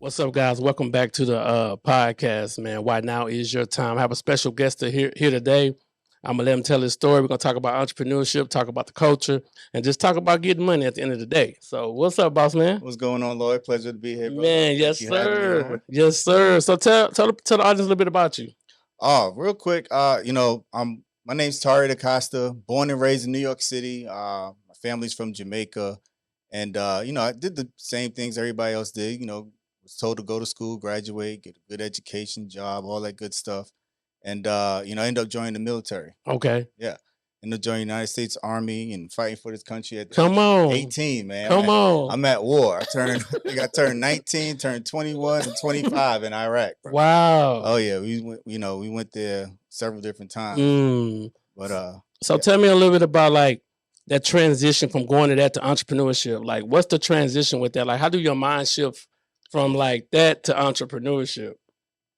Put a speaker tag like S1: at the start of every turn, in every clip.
S1: What's up, guys? Welcome back to the podcast, man. Why now is your time? I have a special guest here today. I'm gonna let him tell his story. We're gonna talk about entrepreneurship, talk about the culture, and just talk about getting money at the end of the day. So, what's up, boss man?
S2: What's going on, Lloyd? Pleasure to be here, brother.
S1: Man, yes, sir. Yes, sir. So, tell the audience a little bit about you.
S2: Oh, real quick. My name's Tari DaCosta, born and raised in New York City. My family's from Jamaica, and I did the same things everybody else did. Was told to go to school, graduate, get a good education, job, all that good stuff. And, I ended up joining the military.
S1: Okay.
S2: Yeah. Ended up joining the United States Army and fighting for this country at
S1: Come on.
S2: 18, man.
S1: Come on.
S2: I'm at war. I turned 19, turned 21 and 25 in Iraq. Bro.
S1: Wow.
S2: Oh, yeah. We went there several different times.
S1: So tell me a little bit about like that transition from going to that to entrepreneurship. Like, what's the transition with that? Like, how do your mind shift from like that to entrepreneurship?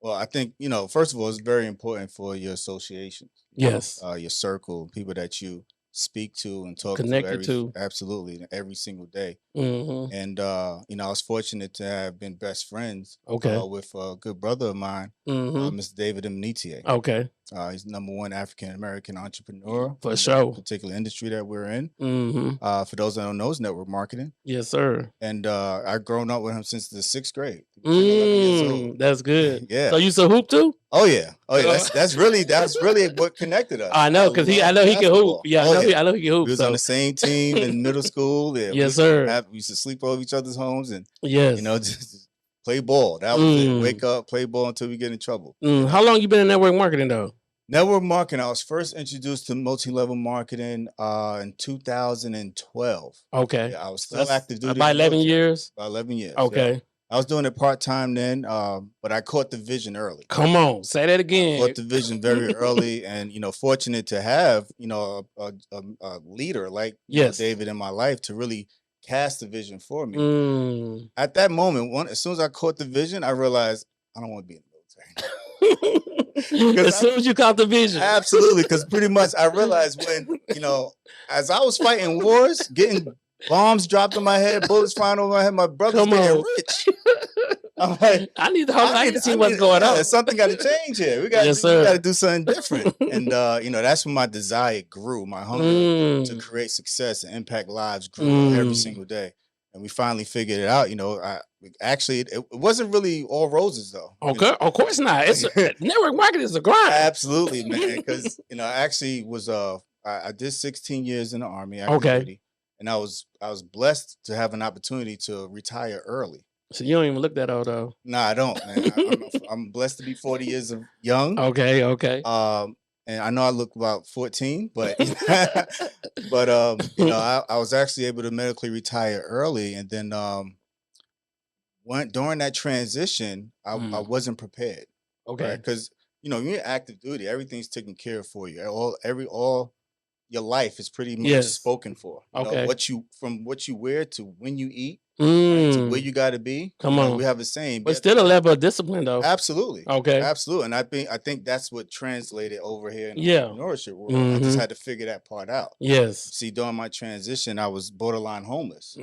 S2: Well, I think, first of all, it's very important for your associations.
S1: Yes.
S2: Your circle, people that you speak to and talk
S1: to.
S2: Absolutely, every single day.
S1: Mm-hmm.
S2: And, I was fortunate to have been best friends with a good brother of mine, Mr. David Mnitier.
S1: Okay.
S2: He's #1 African-American entrepreneur.
S1: For sure.
S2: The particular industry that we're in.
S1: Mm-hmm.
S2: For those that don't know, it's network marketing.
S1: Yes, sir.
S2: And I've grown up with him since the 6th grade. 11 years old.
S1: That's good.
S2: Yeah.
S1: So you used to hoop too?
S2: Oh yeah. That's really what connected us.
S1: I know, because I know he can hoop. Yeah, I know he can hoop.
S2: We was on the same team in middle school. Yeah,
S1: yes, sir.
S2: We used to sleep over each other's homes and just play ball. That was it. Wake up, play ball until we get in trouble.
S1: How long you been in network marketing though?
S2: Network marketing, I was first introduced to multi-level marketing in 2012.
S1: Okay.
S2: Yeah, I was still active duty.
S1: About 11 years?
S2: About 11 years.
S1: Okay.
S2: Yeah. I was doing it part-time then, but I caught the vision early.
S1: Come on, say that again.
S2: I caught the vision very early and, fortunate to have, a leader like David in my life to really cast the vision for me. At that moment, as soon as I caught the vision, I realized I don't want to be in the military.
S1: As soon as you caught the vision.
S2: Absolutely, because pretty much I realized when, as I was fighting wars, getting bombs dropped on my head, bullets flying over my head, my brother's getting rich. I'm like,
S1: I need to see what's going on.
S2: Something got to change here. We got to do something different. And, that's when my desire grew. My hunger to create success and impact lives grew every single day. And we finally figured it out. It wasn't really all roses though.
S1: Okay, of course not. It's network marketing is a grind.
S2: Absolutely, man. Because I actually was I did 16 years in the Army.
S1: Okay.
S2: And I was blessed to have an opportunity to retire early.
S1: So you don't even look that old though.
S2: No, I don't, man. I'm blessed to be 40 years of young.
S1: Okay.
S2: And I know I look about 14, but I was actually able to medically retire early, and then during that transition, I wasn't prepared.
S1: Okay,
S2: because when you're active duty, everything's taken care of for you. All your life is pretty much spoken for.
S1: Okay,
S2: what you wear to when you eat. To where you got to be.
S1: Come on,
S2: we have a saying,
S1: but still a level of discipline, though.
S2: Absolutely,
S1: okay,
S2: absolutely. And I think that's what translated over here in the entrepreneurship world. I just had to figure that part out.
S1: Yes.
S2: See, during my transition, I was borderline homeless.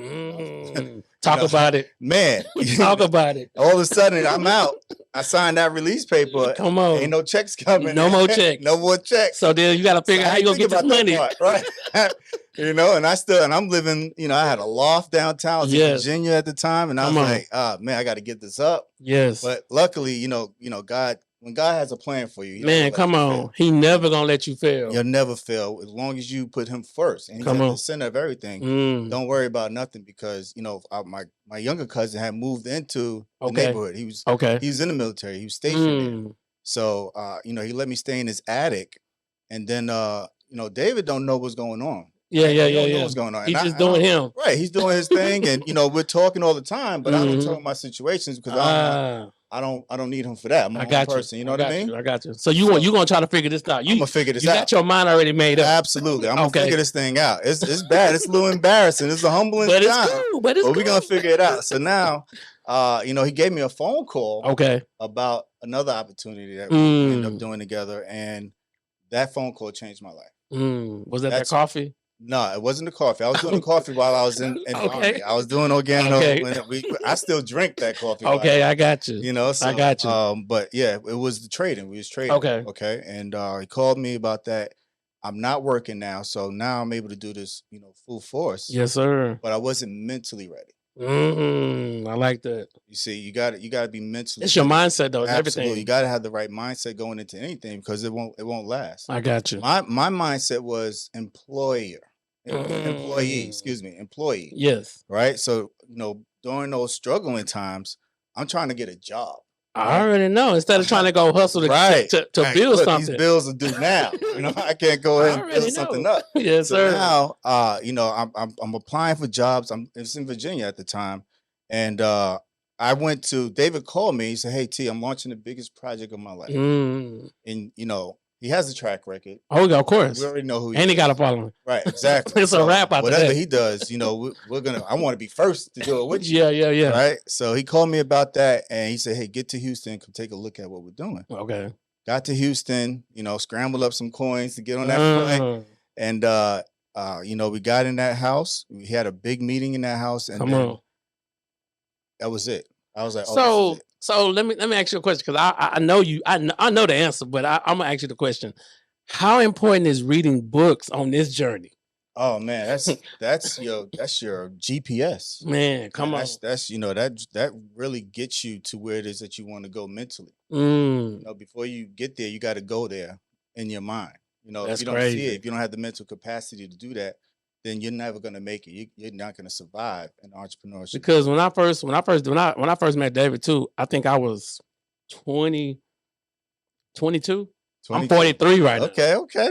S1: Talk about it,
S2: man.
S1: Talk about it.
S2: All of a sudden, I'm out. I signed that release paper.
S1: Come on,
S2: ain't no checks coming.
S1: No more checks.
S2: No more checks.
S1: So then you got to figure out how you gonna get this money,
S2: right? And I'm living, I had a loft downtown. I was in Virginia at the time. And I was like, man, I got to get this up.
S1: Yes.
S2: But luckily, God, when God has a plan for you.
S1: Man, come on. He never going to let you fail.
S2: You'll never fail as long as you put him first. And he's at the center of everything. Don't worry about nothing because, my younger cousin had moved into the neighborhood. He was in the military. He was stationed there. So, he let me stay in his attic. And then, David don't know what's going on.
S1: Yeah.
S2: Know what's going on.
S1: He's just doing him.
S2: Right. He's doing his thing. And, we're talking all the time, but I don't talk my situations because I don't need him for that. I'm a person. You know what I mean?
S1: I got you. So you going to try to figure this out.
S2: I'm going to figure this out.
S1: You got your mind already made up.
S2: Absolutely. I'm going to figure this thing out. It's bad. It's a little embarrassing. It's a humbling
S1: time.
S2: But we're going to figure it out. So now, he gave me a phone call about another opportunity that we ended up doing together. And that phone call changed my life.
S1: Was that coffee?
S2: No, it wasn't the coffee. I was doing the coffee while I was in the
S1: Okay.
S2: Army. I was doing organo.
S1: Okay.
S2: I still drink that coffee.
S1: Okay, I got you.
S2: You know, so,
S1: I got you.
S2: But yeah, it was the trading. We was trading.
S1: Okay.
S2: Okay. And he called me about that. I'm not working now, so now I'm able to do this, full force.
S1: Yes, sir.
S2: But I wasn't mentally ready.
S1: I like that.
S2: You see, you got to be mentally.
S1: It's your mindset, though. It's
S2: Absolutely.
S1: everything.
S2: You got to have the right mindset going into anything because it won't last.
S1: I got you.
S2: My mindset was employee.
S1: Yes.
S2: Right. So, during those struggling times, I'm trying to get a job.
S1: I already know. Instead of trying to go hustle to build something.
S2: These bills are due now. I can't go ahead and build something up.
S1: Yes,
S2: so
S1: sir.
S2: Now, I'm applying for jobs. It's in Virginia at the time, and I went to David. Called me. He said, "Hey T, I'm launching the biggest project of my life." And he has a track record.
S1: Oh, of course.
S2: We already know who he
S1: is. And he got a
S2: following.
S1: following.
S2: Right, exactly.
S1: It's a wrap out
S2: whatever
S1: that.
S2: He does, we're gonna. I want to be first to do it with
S1: you. Yeah.
S2: Right. So he called me about that, and he said, "Hey, get to Houston, come take a look at what we're doing."
S1: Okay.
S2: Got to Houston, scrambled up some coins to get on that flight, and we got in that house. We had a big meeting in that house, and that was it. I was like, "Oh,
S1: so let me ask you a question because I know you. I know the answer, but I'm gonna ask you the question. How important is reading books on this journey?
S2: Oh man, that's your GPS.
S1: Man, come on.
S2: That's that really gets you to where it is that you want to go mentally. Before you get there, you got to go there in your mind.
S1: That's
S2: if you don't
S1: crazy.
S2: see it, if you don't have the mental capacity to do that, then you're never gonna make it. You're not gonna survive in entrepreneurship.
S1: Because when I first met David too, I think I was 22. I'm 43 right now.
S2: Okay.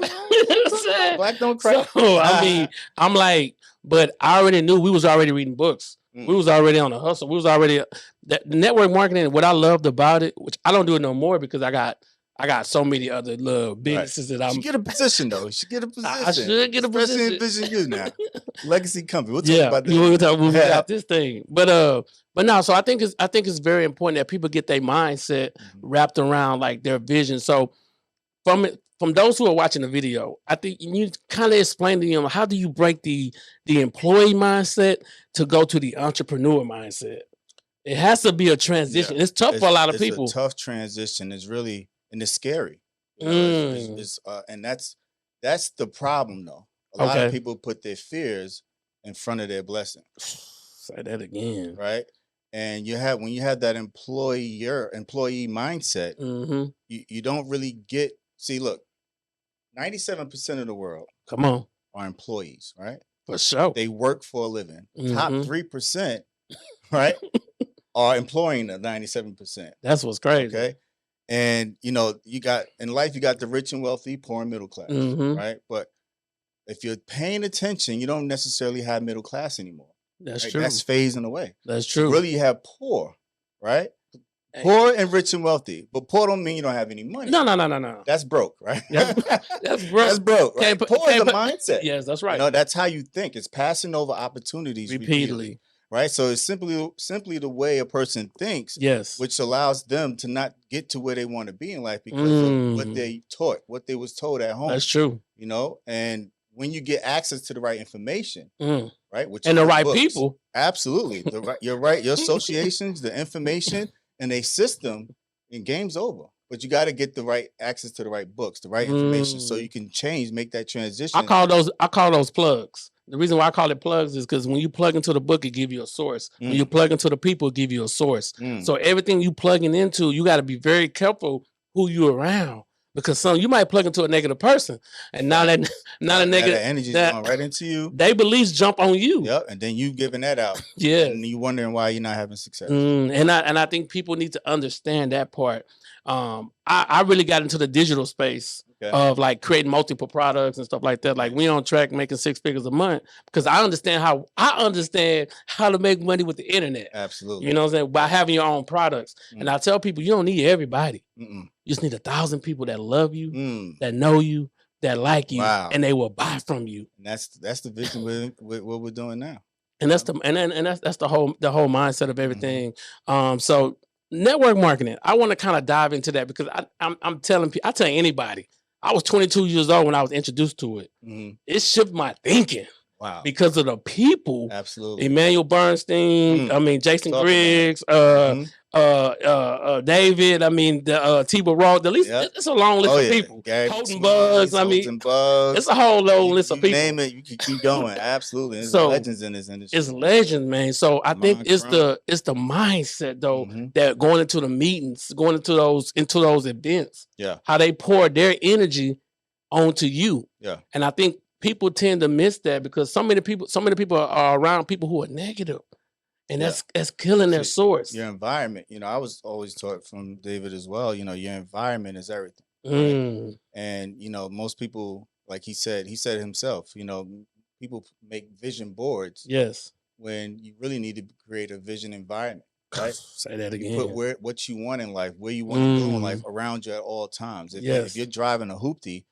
S2: Black don't crack.
S1: So, I'm like, but I already knew we was already reading books. We was already on the hustle. We was already the network marketing. What I loved about it, which I don't do it no more because I got so many other little businesses that I'm.
S2: You get a position though. You should get a position.
S1: I should get a position.
S2: Especially in Vision U now. Legacy company. We'll talk about that.
S1: We'll talk about this thing. But no. So I think it's very important that people get their mindset wrapped around like their vision. So from those who are watching the video, I think you kind of explain to them how do you break the employee mindset to go to the entrepreneur mindset. It has to be a transition. Yeah. It's tough for a lot of people.
S2: It's a tough transition. It's really and it's scary. And that's the problem though. A lot of people put their fears in front of their blessing.
S1: Say that again.
S2: Right? And when you have that employee mindset, you don't really get. See, look, 97% of the world, are employees, right?
S1: For sure,
S2: they work for a living. Top 3%, right, are employing the 97%.
S1: That's what's crazy.
S2: Okay, and you got in life, you got the rich and wealthy, poor and middle class, right? But if you're paying attention, you don't necessarily have middle class anymore.
S1: That's true.
S2: That's phasing away.
S1: That's true.
S2: So really, you have poor, right? Poor and rich and wealthy, but poor don't mean you don't have any money.
S1: No.
S2: That's broke, right?
S1: That's broke.
S2: That's broke. Right? Poor is a mindset.
S1: Yes, that's right.
S2: That's how you think. It's passing over opportunities repeatedly, right? So it's simply the way a person thinks, which allows them to not get to where they want to be in life because of what they taught, what they was told at home.
S1: That's true.
S2: And when you get access to the right information, right, which
S1: and the right people,
S2: absolutely, you're right. Your associations, the information. And a system, and game's over. But you got to get the right access to the right books, the right information, so you can make that transition.
S1: I call those plugs. The reason why I call it plugs is because when you plug into the book, it give you a source. When you plug into the people, it give you a source. So everything you plugging into, you got to be very careful who you're around. Because you might plug into a negative person, and now that negative
S2: energy going right into you,
S1: they beliefs jump on you.
S2: Yep, and then you giving that out. And you wondering why you're not having success.
S1: And I think people need to understand that part. I really got into the digital space of like creating multiple products and stuff like that. Like we on track making 6 figures a month because I understand how to make money with the internet.
S2: Absolutely,
S1: you know what I'm saying, by having your own products. And I tell people you don't need everybody. You just need 1,000 people that love you, that know you, that like you, and they will buy from you.
S2: And that's the vision with what we're doing now.
S1: And that's that's the whole mindset of everything. So network marketing, I want to kind of dive into that because I'm telling people, I tell anybody, I was 22 years old when I was introduced to it. It shifted my thinking.
S2: Wow.
S1: Because of the people.
S2: Absolutely.
S1: Emmanuel Bernstein, I mean, Jason Griggs, David, I mean, the T-Bo Ross, at least it's a long list of people. Colton Bugs, I mean, it's a whole long list of people.
S2: Name it, you can keep going. Absolutely. There's legends in this industry.
S1: It's legends, man. So I think it's the mindset though, that going into the meetings, going into those events, how they pour their energy onto you.
S2: Yeah.
S1: And I think people tend to miss that because so many people are around people who are negative, and that's killing their source.
S2: Your environment, I was always taught from David as well. Your environment is everything, right? And most people, like he said himself. People make vision boards.
S1: Yes,
S2: when you really need to create a vision environment. Right?
S1: Say that again.
S2: You put what you want in life, where you want to go in life, around you at all times. If you're driving a hoopty,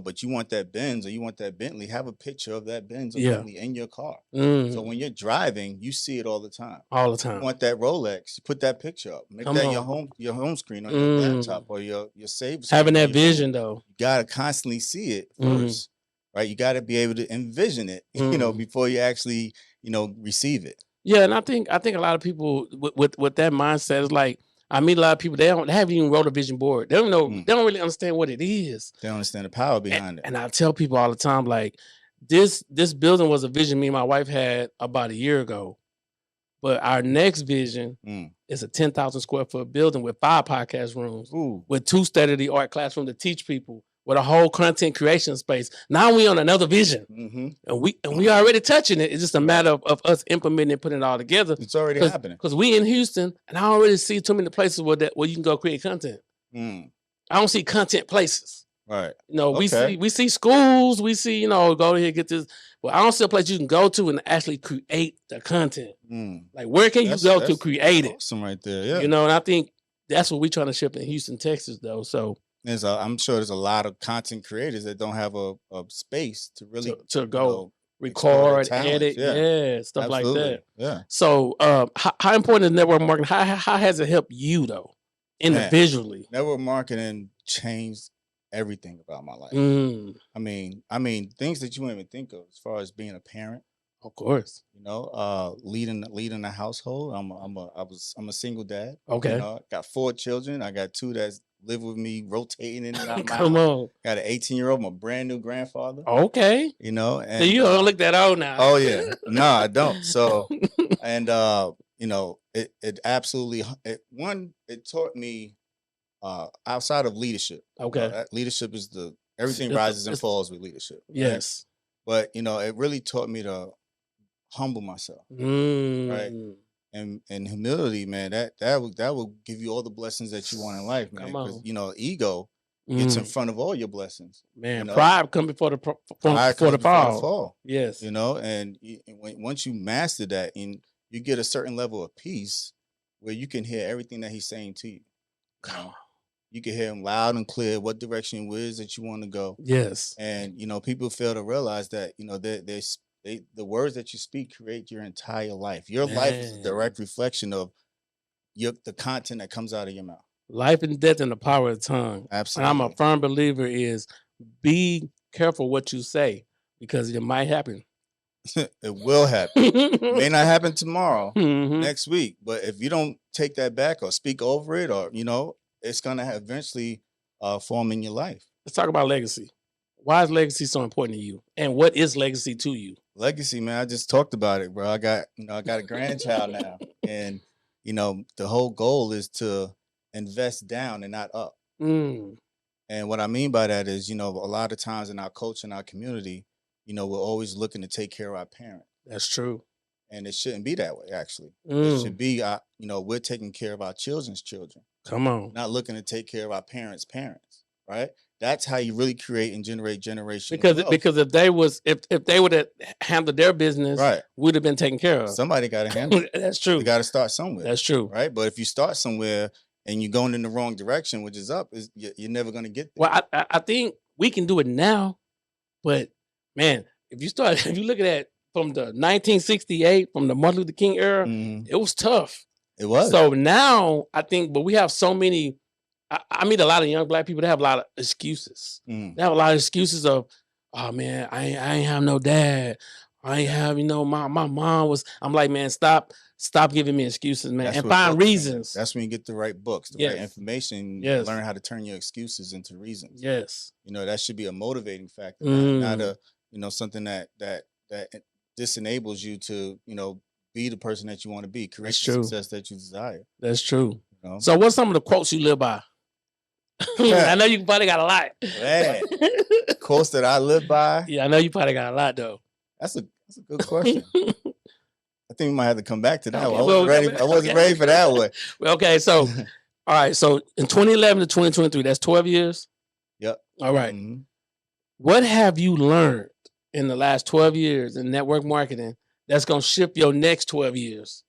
S2: but you want that Benz or you want that Bentley, have a picture of that Benz or Bentley in your car. So when you're driving, you see it all the time.
S1: All the time.
S2: You want that Rolex, you put that picture up. Make that your home screen on your laptop or your save screen.
S1: Having that vision though.
S2: You gotta constantly see it first. Right? You gotta be able to envision it, before you actually, receive it.
S1: Yeah, and I think a lot of people with that mindset is like, I meet a lot of people, they haven't even wrote a vision board. They don't know, they don't really understand what it is.
S2: They don't understand the power behind it.
S1: And I tell people all the time, like, this building was a vision me and my wife had about a year ago. But our next vision is a 10,000 square foot building with 5 podcast rooms, with 2 state-of-the-art classrooms to teach people, with a whole content creation space. Now we on another vision, and we already touching it. It's just a matter of us implementing and putting it all together.
S2: It's already happening
S1: because we in Houston, and I don't really see too many places where you can go create content. I don't see content places.
S2: Right.
S1: We see schools. We see go here get this. But I don't see a place you can go to and actually create the content. Like where can you go to create it?
S2: Awesome, right there. Yeah.
S1: And I think that's what we're trying to shift in Houston, Texas, though. So.
S2: I'm sure there's a lot of content creators that don't have a space to really
S1: to go record, edit, stuff like that.
S2: Yeah.
S1: So, how important is network marketing? How has it helped you though, individually?
S2: Network marketing changed everything about my life. I mean, things that you wouldn't even think of as far as being a parent.
S1: Of course.
S2: Leading a household. I'm a single dad.
S1: Okay.
S2: Got 4 children. I got 2 that's live with me, rotating in and out.
S1: Come on.
S2: Got an 18-year-old, my brand new grandfather.
S1: Okay.
S2: And
S1: so you don't look that old now.
S2: Oh yeah. No, I don't. So and it absolutely it taught me outside of leadership.
S1: Okay.
S2: Leadership is everything rises and falls with leadership.
S1: Yes.
S2: Right? But it really taught me to humble myself. Right. And humility, man, that will give you all the blessings that you want in life, man. Because ego gets in front of all your blessings.
S1: Man, pride comes before the fall. Yes.
S2: And once you master that, and you get a certain level of peace where you can hear everything that he's saying to you. You can hear him loud and clear what direction it is that you want to go.
S1: Yes.
S2: And people fail to realize that the words that you speak create your entire life. Your life is a direct reflection of the content that comes out of your mouth.
S1: Life and death and the power of the tongue.
S2: Absolutely.
S1: And I'm a firm believer is be careful what you say because it might happen.
S2: It will happen. It may not happen tomorrow, next week. But if you don't take that back or speak over it, or it's gonna eventually form in your life.
S1: Let's talk about legacy. Why is legacy so important to you? And what is legacy to you?
S2: Legacy, man, I just talked about it, bro. I got a grandchild now. And, the whole goal is to invest down and not up. And what I mean by that is, a lot of times in our culture and our community, we're always looking to take care of our parents.
S1: That's true.
S2: And it shouldn't be that way, actually. It should be, we're taking care of our children's children.
S1: Come on.
S2: Not looking to take care of our parents' parents, right? That's how you really create and generate generational
S1: wealth. Because if they would have handled their business,
S2: right,
S1: would have been taken care of.
S2: Somebody got to handle it.
S1: That's true.
S2: You got to start somewhere.
S1: That's true.
S2: Right? But if you start somewhere and you're going in the wrong direction, which is up, you're never going to get there.
S1: Well, I think we can do it now, but man, if you look at that from the 1968, from the Martin Luther King era, it was tough.
S2: It was.
S1: So now I think, but we have so many I meet a lot of young Black people that have a lot of excuses. They have a lot of excuses of, oh man, I ain't have no dad. I ain't have, my mom was. I'm like, man, stop giving me excuses, man, and find reasons.
S2: That's when you get the right books, the right information.
S1: Yes.
S2: Learn how to turn your excuses into reasons.
S1: Yes.
S2: That should be a motivating factor, not a something that disenables you to be the person that you want to be, create the success that you desire.
S1: That's true. So what's some of the quotes you live by? I know you probably got a lot.
S2: Man, quotes that I live by.
S1: Yeah, I know you probably got a lot though.
S2: That's a good question. I think we might have to come back to that one. I wasn't ready for that one.
S1: Okay, so all right, so in 2011 to 2023, that's 12 years.
S2: Yep.
S1: All right. What have you learned in the last 12 years in network marketing that's gonna shift your next 12 years?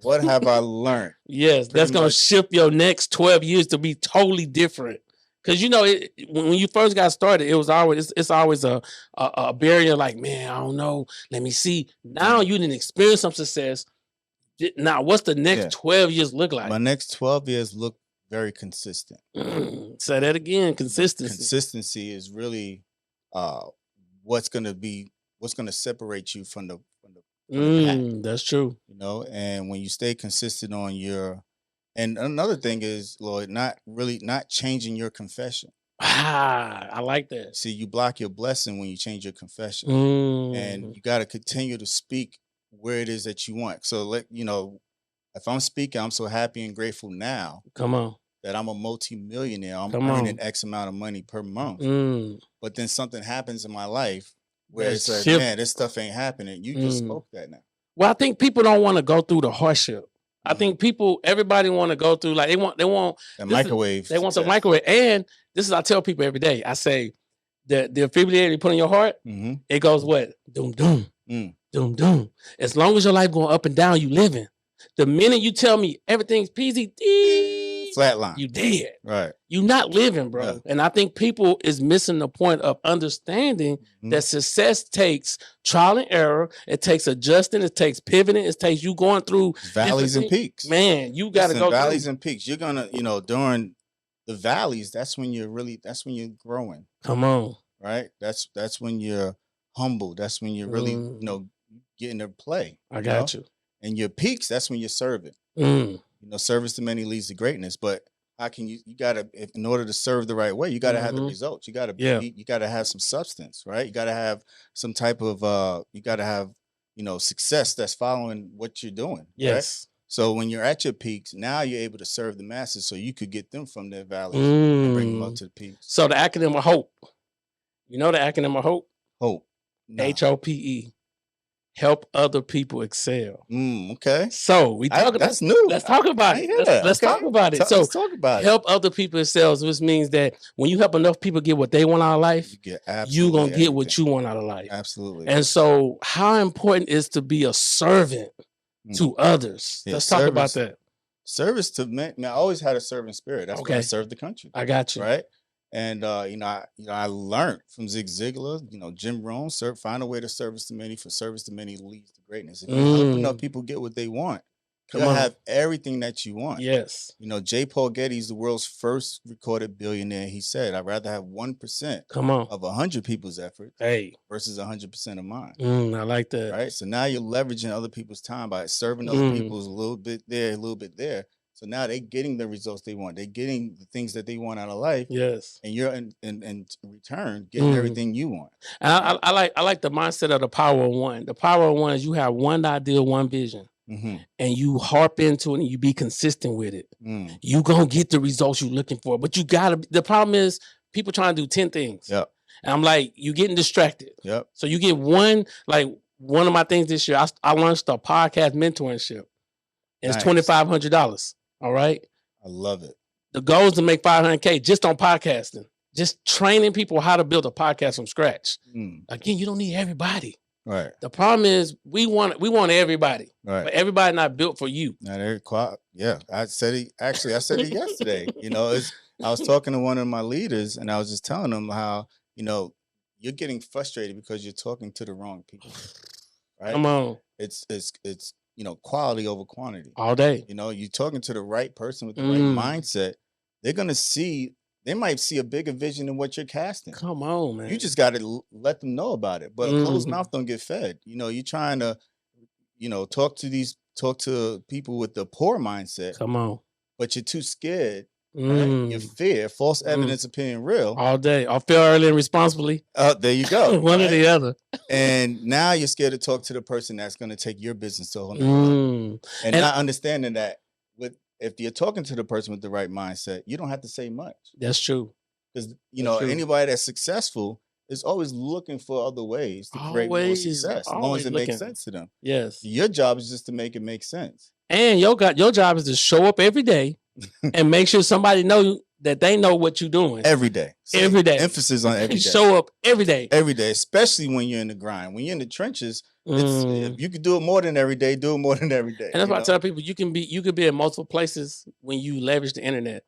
S2: What have I learned?
S1: Yes, that's going to shift your next 12 years to be totally different. Because, when you first got started, it's always a barrier like, man, I don't know. Let me see. Now you didn't experience some success. Now, what's the next 12 years look like?
S2: My next 12 years look very consistent.
S1: Say that again, consistency.
S2: Consistency is really what's going to separate you from the
S1: that's true.
S2: And when you stay consistent on and another thing is, Lloyd, not changing your confession.
S1: I like that.
S2: See, you block your blessing when you change your confession. And you got to continue to speak where it is that you want. So if I'm speaking, I'm so happy and grateful now.
S1: Come on.
S2: That I'm a multi-millionaire. I'm earning X amount of money per month. But then something happens in my life where it's like, man, this stuff ain't happening. You just spoke that now.
S1: Well, I think people don't want to go through the hardship. I think everybody want to go through, like they want
S2: the microwave.
S1: They want some microwave. And this is, I tell people every day, I say, the defibrillator you put in your heart, it goes what? Doom, doom, doom, doom. As long as your life going up and down, you living. The minute you tell me everything's peasy,
S2: flatline,
S1: you dead.
S2: Right.
S1: You not living, bro. Yeah. And I think people is missing the point of understanding that success takes trial and error. It takes adjusting. It takes pivoting. It takes you going through
S2: valleys and peaks.
S1: Man, you got to go
S2: valleys and peaks. You're gonna, during the valleys, that's when you're growing.
S1: Come on.
S2: Right. That's when you're humble. That's when you're really, getting to play.
S1: I got you.
S2: And your peaks, that's when you're serving. Service to many leads to greatness. But how can you gotta, in order to serve the right way, you gotta have the results. You gotta you gotta have some substance, right? You gotta have some type of success that's following what you're doing.
S1: Yes.
S2: Right? So when you're at your peaks, now you're able to serve the masses so you could get them from their valleys and bring them up to the peaks.
S1: So the acronym of HOPE. You know the acronym of HOPE?
S2: HOPE. No.
S1: HOPE. Help other people excel.
S2: Okay.
S1: So
S2: that's new.
S1: Let's talk about it. Let's talk about it.
S2: Let's talk about it.
S1: Help other people excel, which means that when you help enough people get what they want out of life, you're gonna get what you want out of life.
S2: Absolutely.
S1: And so, how important is to be a servant to others? Let's talk about that.
S2: Service to men. I always had a servant spirit. That's why I served the country.
S1: I got you.
S2: Right. And I learned from Zig Ziglar, Jim Rohn, find a way to service to many, for service to many leads to greatness. If you help enough people get what they want, you'll have everything that you want.
S1: Yes.
S2: J. Paul Getty's the world's first recorded billionaire. He said, I'd rather have 1% of 100 people's effort versus 100% of mine.
S1: I like that.
S2: Right. So now you're leveraging other people's time by serving other people's a little bit there, a little bit there. So now they're getting the results they want. They're getting the things that they want out of life.
S1: Yes.
S2: And you're in return getting everything you want.
S1: And I like the mindset of the power of one. The power of one is you have one idea, one vision. And you harp into it and you be consistent with it. You gonna get the results you're looking for. But the problem is people trying to do 10 things.
S2: Yep.
S1: And I'm like, you getting distracted.
S2: Yep.
S1: So you get one of my things this year, I launched a podcast mentorship. And it's $2,500. All right.
S2: I love it.
S1: The goal is to make $500K just on podcasting, just training people how to build a podcast from scratch. Again, you don't need everybody.
S2: Right.
S1: The problem is we want everybody,
S2: right?
S1: But everybody not built for you.
S2: Yeah, I said it yesterday. I was talking to one of my leaders, and I was just telling them how you're getting frustrated because you're talking to the wrong people. Right.
S1: Come on.
S2: It's quality over quantity.
S1: All day.
S2: You're talking to the right person with the right mindset. They're going to they might see a bigger vision than what you're casting.
S1: Come on, man.
S2: You just got to let them know about it. But a closed mouth don't get fed. You're trying to, talk to people with the poor mindset.
S1: Come on.
S2: But you're too scared. Right? Your fear, false evidence appearing real.
S1: All day. I'll fail early and responsibly.
S2: There you go.
S1: One or the other.
S2: And now you're scared to talk to the person that's going to take your business to a whole nother level. And not understanding that if you're talking to the person with the right mindset, you don't have to say much.
S1: That's true.
S2: Because, anybody that's successful is always looking for other ways to create more success, as long as it makes sense to them.
S1: Yes.
S2: Your job is just to make it make sense.
S1: And your job is to show up every day and make sure somebody know that they know what you're doing.
S2: Every day.
S1: Every day.
S2: Emphasis on every day.
S1: Show up every day.
S2: Every day, especially when you're in the grind. When you're in the trenches, if you could do it more than every day, do it more than every day.
S1: And that's why I tell people you can be in multiple places when you leverage the internet.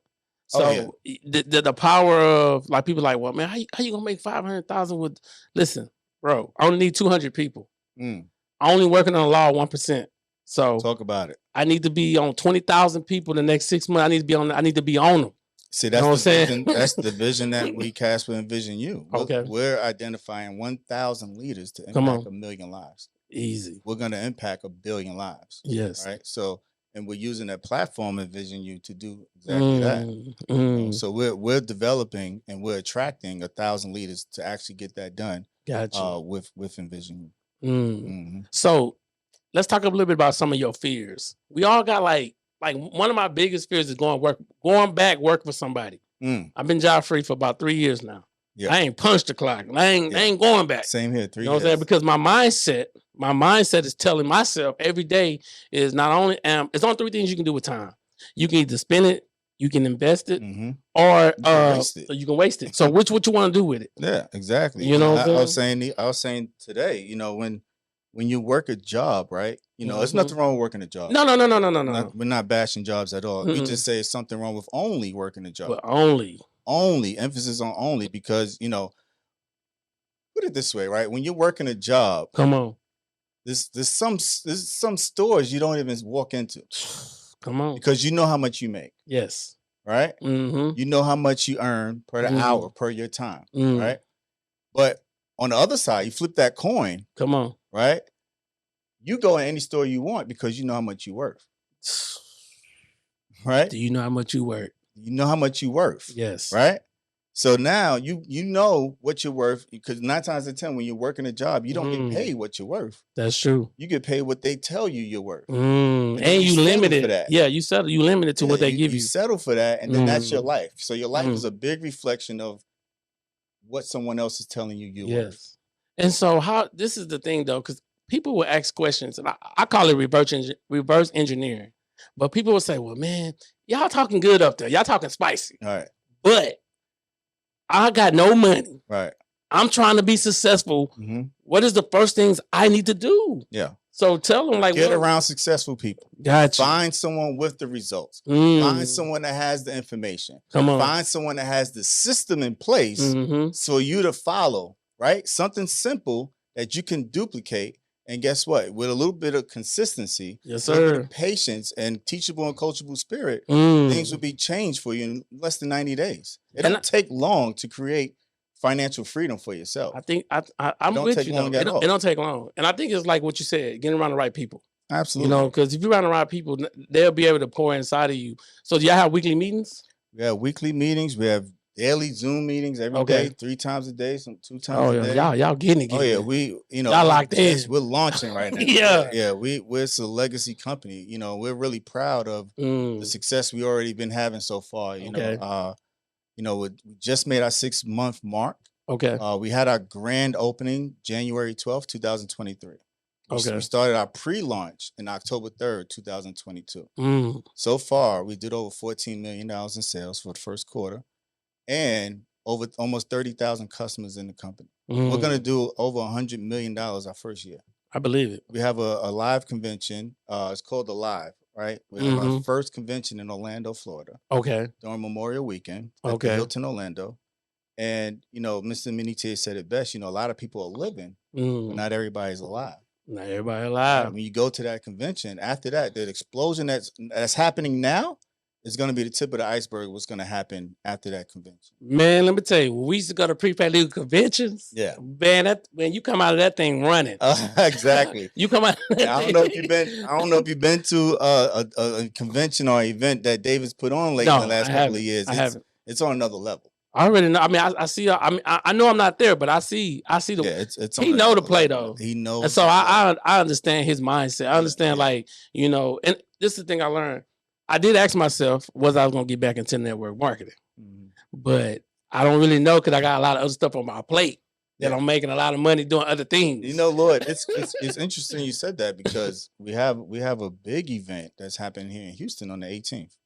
S1: So the power of like people like, well, man, how you gonna make 500,000 with? Listen, bro, I only need 200 people. I'm only working on a law 1%. So
S2: talk about it.
S1: I need to be on 20,000 people the next 6 months. I need to be on them.
S2: See, that's the vision. That's the vision that we cast with Envision You. We're identifying 1,000 leaders to impact 1 million lives.
S1: Easy.
S2: We're going to impact 1 billion lives.
S1: Yes.
S2: Right. So, and we're using that platform Envision You to do exactly that. So we're developing and we're attracting 1,000 leaders to actually get that done.
S1: Gotcha.
S2: With Envision You.
S1: So let's talk a little bit about some of your fears. We all got like one of my biggest fears is going back work for somebody. I've been job free for about 3 years now. Yeah. I ain't punched the clock. I ain't going back.
S2: Same here. 3 years.
S1: You know what I'm saying? Because my mindset is telling myself every day is not only it's only 3 things you can do with time. You can either spend it, you can invest it, or you can waste it. So what you want to do with it?
S2: Yeah, exactly.
S1: You know,
S2: I was saying today, when you work a job, right? There's nothing wrong with working a job.
S1: No.
S2: We're not bashing jobs at all. We just say it's something wrong with only working a job.
S1: But only emphasis on only because put it this way, right? When you're working a job, come on,
S2: there's some stores you don't even walk into.
S1: Come on,
S2: because you know how much you make.
S1: Yes,
S2: right. You know how much you earn per the hour, per your time, right? But on the other side, you flip that coin.
S1: Come on.
S2: Right? You go in any store you want because you know how much you're worth. Right?
S1: Do you know how much you worth?
S2: You know how much you're worth.
S1: Yes.
S2: Right? So now you know what you're worth because 9 times out of 10, when you're working a job, you don't get paid what you're worth.
S1: That's true.
S2: You get paid what they tell you you're worth.
S1: And you limit it. That. Yeah, you limit it to what they give you.
S2: You settle for that, and then that's your life. So your life is a big reflection of what someone else is telling you you're worth.
S1: And so this is the thing though, because people will ask questions, and I call it reverse engineering. But people will say, well, man, y'all talking good up there. Y'all talking spicy.
S2: All right.
S1: But I got no money.
S2: Right.
S1: I'm trying to be successful. What is the first things I need to do?
S2: Yeah.
S1: So tell them
S2: get around successful people.
S1: Gotcha.
S2: Find someone with the results. Find someone that has the information.
S1: Come on.
S2: Find someone that has the system in place for you to follow. Right? Something simple that you can duplicate. And guess what? With a little bit of consistency,
S1: yes, sir,
S2: patience, and teachable and coachable spirit, things will be changed for you in less than 90 days. It don't take long to create financial freedom for yourself.
S1: I think I'm with you. It don't take long. And I think it's like what you said, getting around the right people.
S2: Absolutely.
S1: Because if you're around the right people, they'll be able to pour inside of you. So do y'all have weekly meetings?
S2: We have weekly meetings. We have daily Zoom meetings every day, 3 times a day, 2 times a day.
S1: Y'all getting it.
S2: We
S1: y'all locked in.
S2: We're launching right now. We're a legacy company. We're really proud of the success we already been having so far. We just made our 6-month mark.
S1: Okay.
S2: We had our grand opening January 12th, 2023.
S1: Okay.
S2: We started our pre-launch in October 3rd, 2022. So far, we did over $14 million in sales for the first quarter. And over almost 30,000 customers in the company. We're going to do over $100 million our first year.
S1: I believe it.
S2: We have a live convention. It's called The Live, right? We have our first convention in Orlando, Florida.
S1: Okay.
S2: During Memorial Weekend at the Hilton Orlando. And, Mr. Minitier said it best. A lot of people are living, but not everybody's alive.
S1: Not everybody
S2: Right?
S1: alive.
S2: When you go to that convention, after that, the explosion that's happening now is going to be the tip of the iceberg. What's going to happen after that convention?
S1: Man, let me tell you, when we used to go to prepaid legal conventions.
S2: Yeah.
S1: Man, that when you come out of that thing running.
S2: Exactly.
S1: You come out.
S2: I don't know if you've been to a convention or event that David's put on lately in the last couple of years.
S1: I haven't.
S2: It's on another level.
S1: I already know. I mean, I see. I mean, I know I'm not there, but I see the.
S2: Yeah, it's.
S1: He know the play though.
S2: He knows.
S1: And so I understand his mindset. I understand, like, you know, and this is the thing I learned. I did ask myself, was I was gonna get back into network marketing, but I don't really know because I got a lot of other stuff on my plate that I'm making a lot of money doing other things.
S2: You know, Lloyd, it's interesting you said that because we have a big event that's happening here in Houston on the 18th.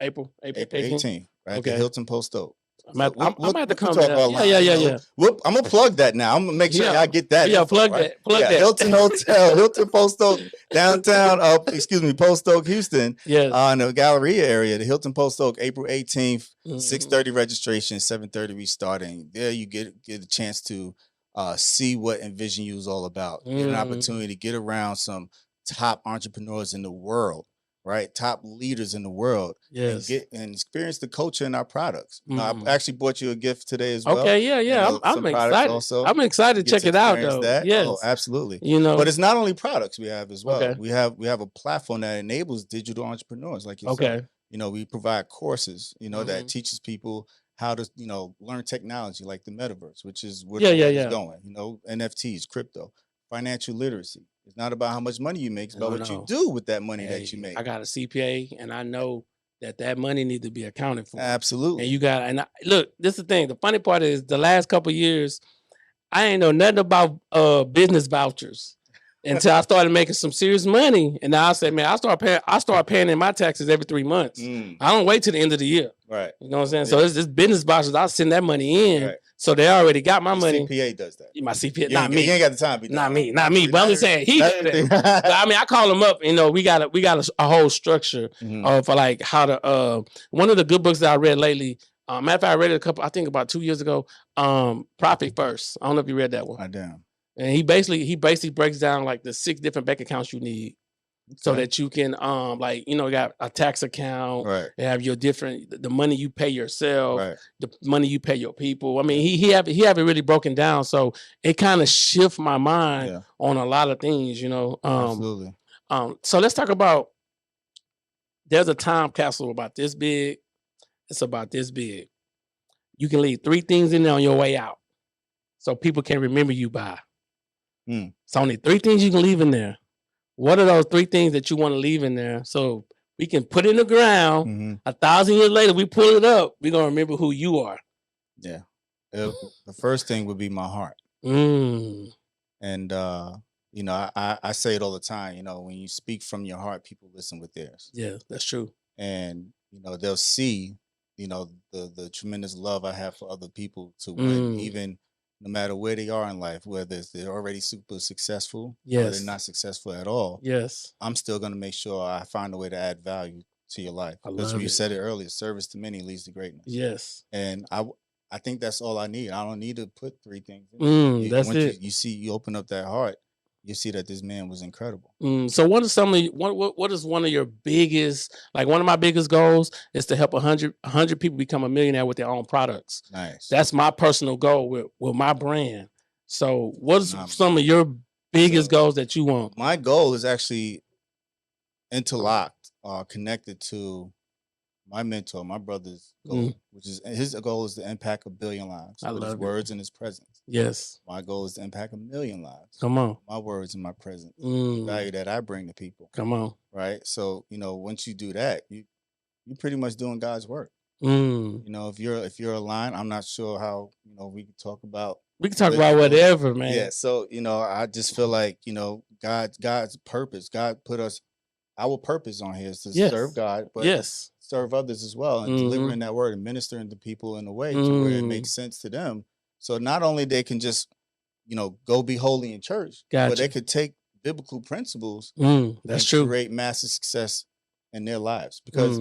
S1: April
S2: 18th, right? Okay. The Hilton Post Oak.
S1: I'm at to come
S2: talk about
S1: yeah.
S2: I'm gonna plug that now. I'm gonna make sure I get that.
S1: Yeah, plug that.
S2: Hilton Hotel, Hilton Post Oak, downtown. Post Oak, Houston.
S1: Yes.
S2: In the Galleria area, the Hilton Post Oak, April 18th, 6:30 registration, 7:30 restarting. There you get a chance to see what Envision You is all about. Get an opportunity to get around some top entrepreneurs in the world. Right, top leaders in the world,
S1: yes,
S2: and experience the culture in our products. I actually bought you a gift today as well.
S1: Okay, yeah. You know, I'm excited. Also, I'm excited to check it out, though.
S2: That.
S1: Yes,
S2: absolutely.
S1: You know,
S2: but it's not only products we have as well.
S1: Okay.
S2: We have a platform that enables digital entrepreneurs like yourself.
S1: Okay,
S2: you know, we provide courses, you know, that teaches people how to, you know, learn technology like the metaverse, which is where it's going. You know, NFTs, crypto, financial literacy. It's not about how much money you make, it's about what you do with that money that you make.
S1: I got a CPA, and I know that money needs to be accounted for.
S2: Absolutely.
S1: And you got, look, this is the thing. The funny part is the last couple of years, I ain't know nothing about business vouchers until I started making some serious money. And now I say, man, I start paying in my taxes every 3 months. I don't wait till the end of the year.
S2: Right.
S1: You know what I'm saying? Yeah. So it's this business vouchers. I send that money in. Right. So they already got my money.
S2: CPA does that.
S1: My CPA, not me.
S2: You ain't got the time.
S1: Not me. But I'm just saying he did that. I mean, I call him up. You know, we got a whole structure for like how to. One of the good books that I read lately. Matter of fact, I read it I think about 2 years ago. Profit First. I don't know if you read that one.
S2: I damn.
S1: And he basically breaks down like the 6 different bank accounts you need. So that you can like, you know, got a tax account,
S2: right?
S1: You have your the money you pay yourself,
S2: right? The
S1: money you pay your people. I mean, he have it really broken down, so it kind of shift my mind on a lot of things, you know.
S2: Absolutely.
S1: So let's talk about. There's a time capsule about this big. It's about this big. You can leave 3 things in there on your way out, so people can remember you by. It's only 3 things you can leave in there. What are those 3 things that you want to leave in there so we can put it in the ground? 1,000 years later, we pull it up. We're going to remember who you are.
S2: Yeah. The first thing would be my heart. And, you know, I say it all the time. You know, when you speak from your heart, people listen with theirs.
S1: Yeah, that's true.
S2: And, you know, they'll see, you know, the tremendous love I have for other people to win, even no matter where they are in life, whether they're already super successful or they're not successful at all.
S1: Yes.
S2: I'm still going to make sure I find a way to add value to your life. Because you said it earlier, service to many leads to greatness.
S1: Yes.
S2: And I think that's all I need. I don't need to put 3 things in.
S1: That's it.
S2: You open up that heart, you see that this man was incredible.
S1: So what is one of your biggest, like one of my biggest goals is to help 100 people become a millionaire with their own products.
S2: Nice.
S1: That's my personal goal with my brand. So what's some of your biggest goals that you want?
S2: My goal is actually interlocked, connected to my mentor, my brother's goal, which is his goal is to impact 1 billion lives.
S1: I love
S2: his words and his presence.
S1: Yes.
S2: My goal is to impact 1 million lives.
S1: Come on.
S2: My words and my presence. The value that I bring to people.
S1: Come on.
S2: Right. So, you know, once you do that, you're pretty much doing God's work. You know, if you're aligned, I'm not sure how, you know, we can talk about
S1: whatever, man.
S2: Yeah. So, you know, I just feel like, you know, God's purpose, God put our purpose on here is to serve God, but serve others as well, and delivering that word and ministering to people in a way to where it makes sense to them. So not only they can just, you know, go be holy in church, but they could take biblical principles
S1: that's true.
S2: Create massive success in their lives. Because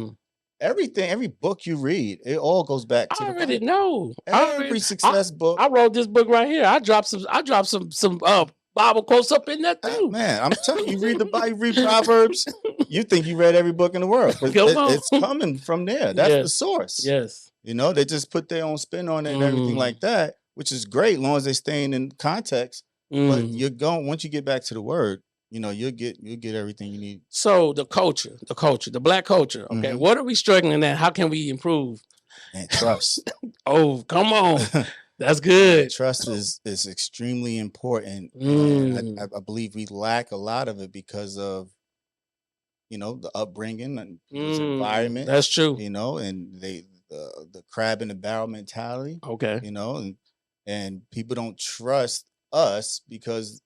S2: every book you read, it all goes back to
S1: I already know.
S2: Every success book.
S1: I wrote this book right here. I dropped some Bible quotes up in there too.
S2: Man, I'm telling you, read the Bible, you read Proverbs, you think you read every book in the world. It's coming from there. That's the source.
S1: Yes.
S2: You know, they just put their own spin on it and everything like that, which is great, as long as they're staying in context. But once you get back to the word, you know, you'll get everything you need.
S1: So the culture, the black culture. Okay, what are we struggling at? How can we improve?
S2: And trust.
S1: Oh, come on. That's good.
S2: Trust is extremely important. And I believe we lack a lot of it because of, you know, the upbringing and people's environment.
S1: That's true.
S2: You know, and the crab in the barrel mentality.
S1: Okay.
S2: You know, and people don't trust us because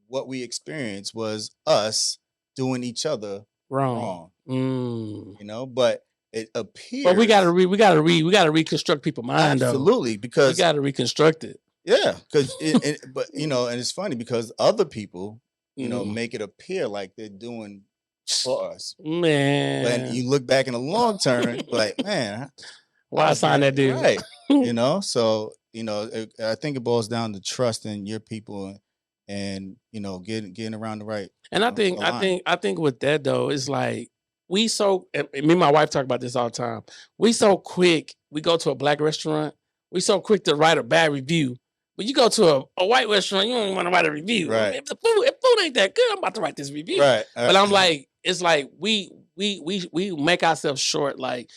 S2: what we experienced was us doing each other wrong. You know, but it appears.
S1: But we gotta reconstruct people's mind.
S2: Absolutely, because
S1: we gotta reconstruct it.
S2: Yeah, because but you know, and it's funny because other people, you know, make it appear like they're doing for us.
S1: Man,
S2: when you look back in the long term, like, man,
S1: why I signed that deal?
S2: Right. You know, so you know, I think it boils down to trusting your people and you know, getting around the right.
S1: And I think with that though, it's like we so, and me and my wife talk about this all the time. We so quick, we go to a black restaurant, we so quick to write a bad review. But you go to a white restaurant, you don't even want to write a review.
S2: Right.
S1: If food ain't that good, I'm about to write this review.
S2: Right.
S1: But I'm like, it's like we make ourselves short. Like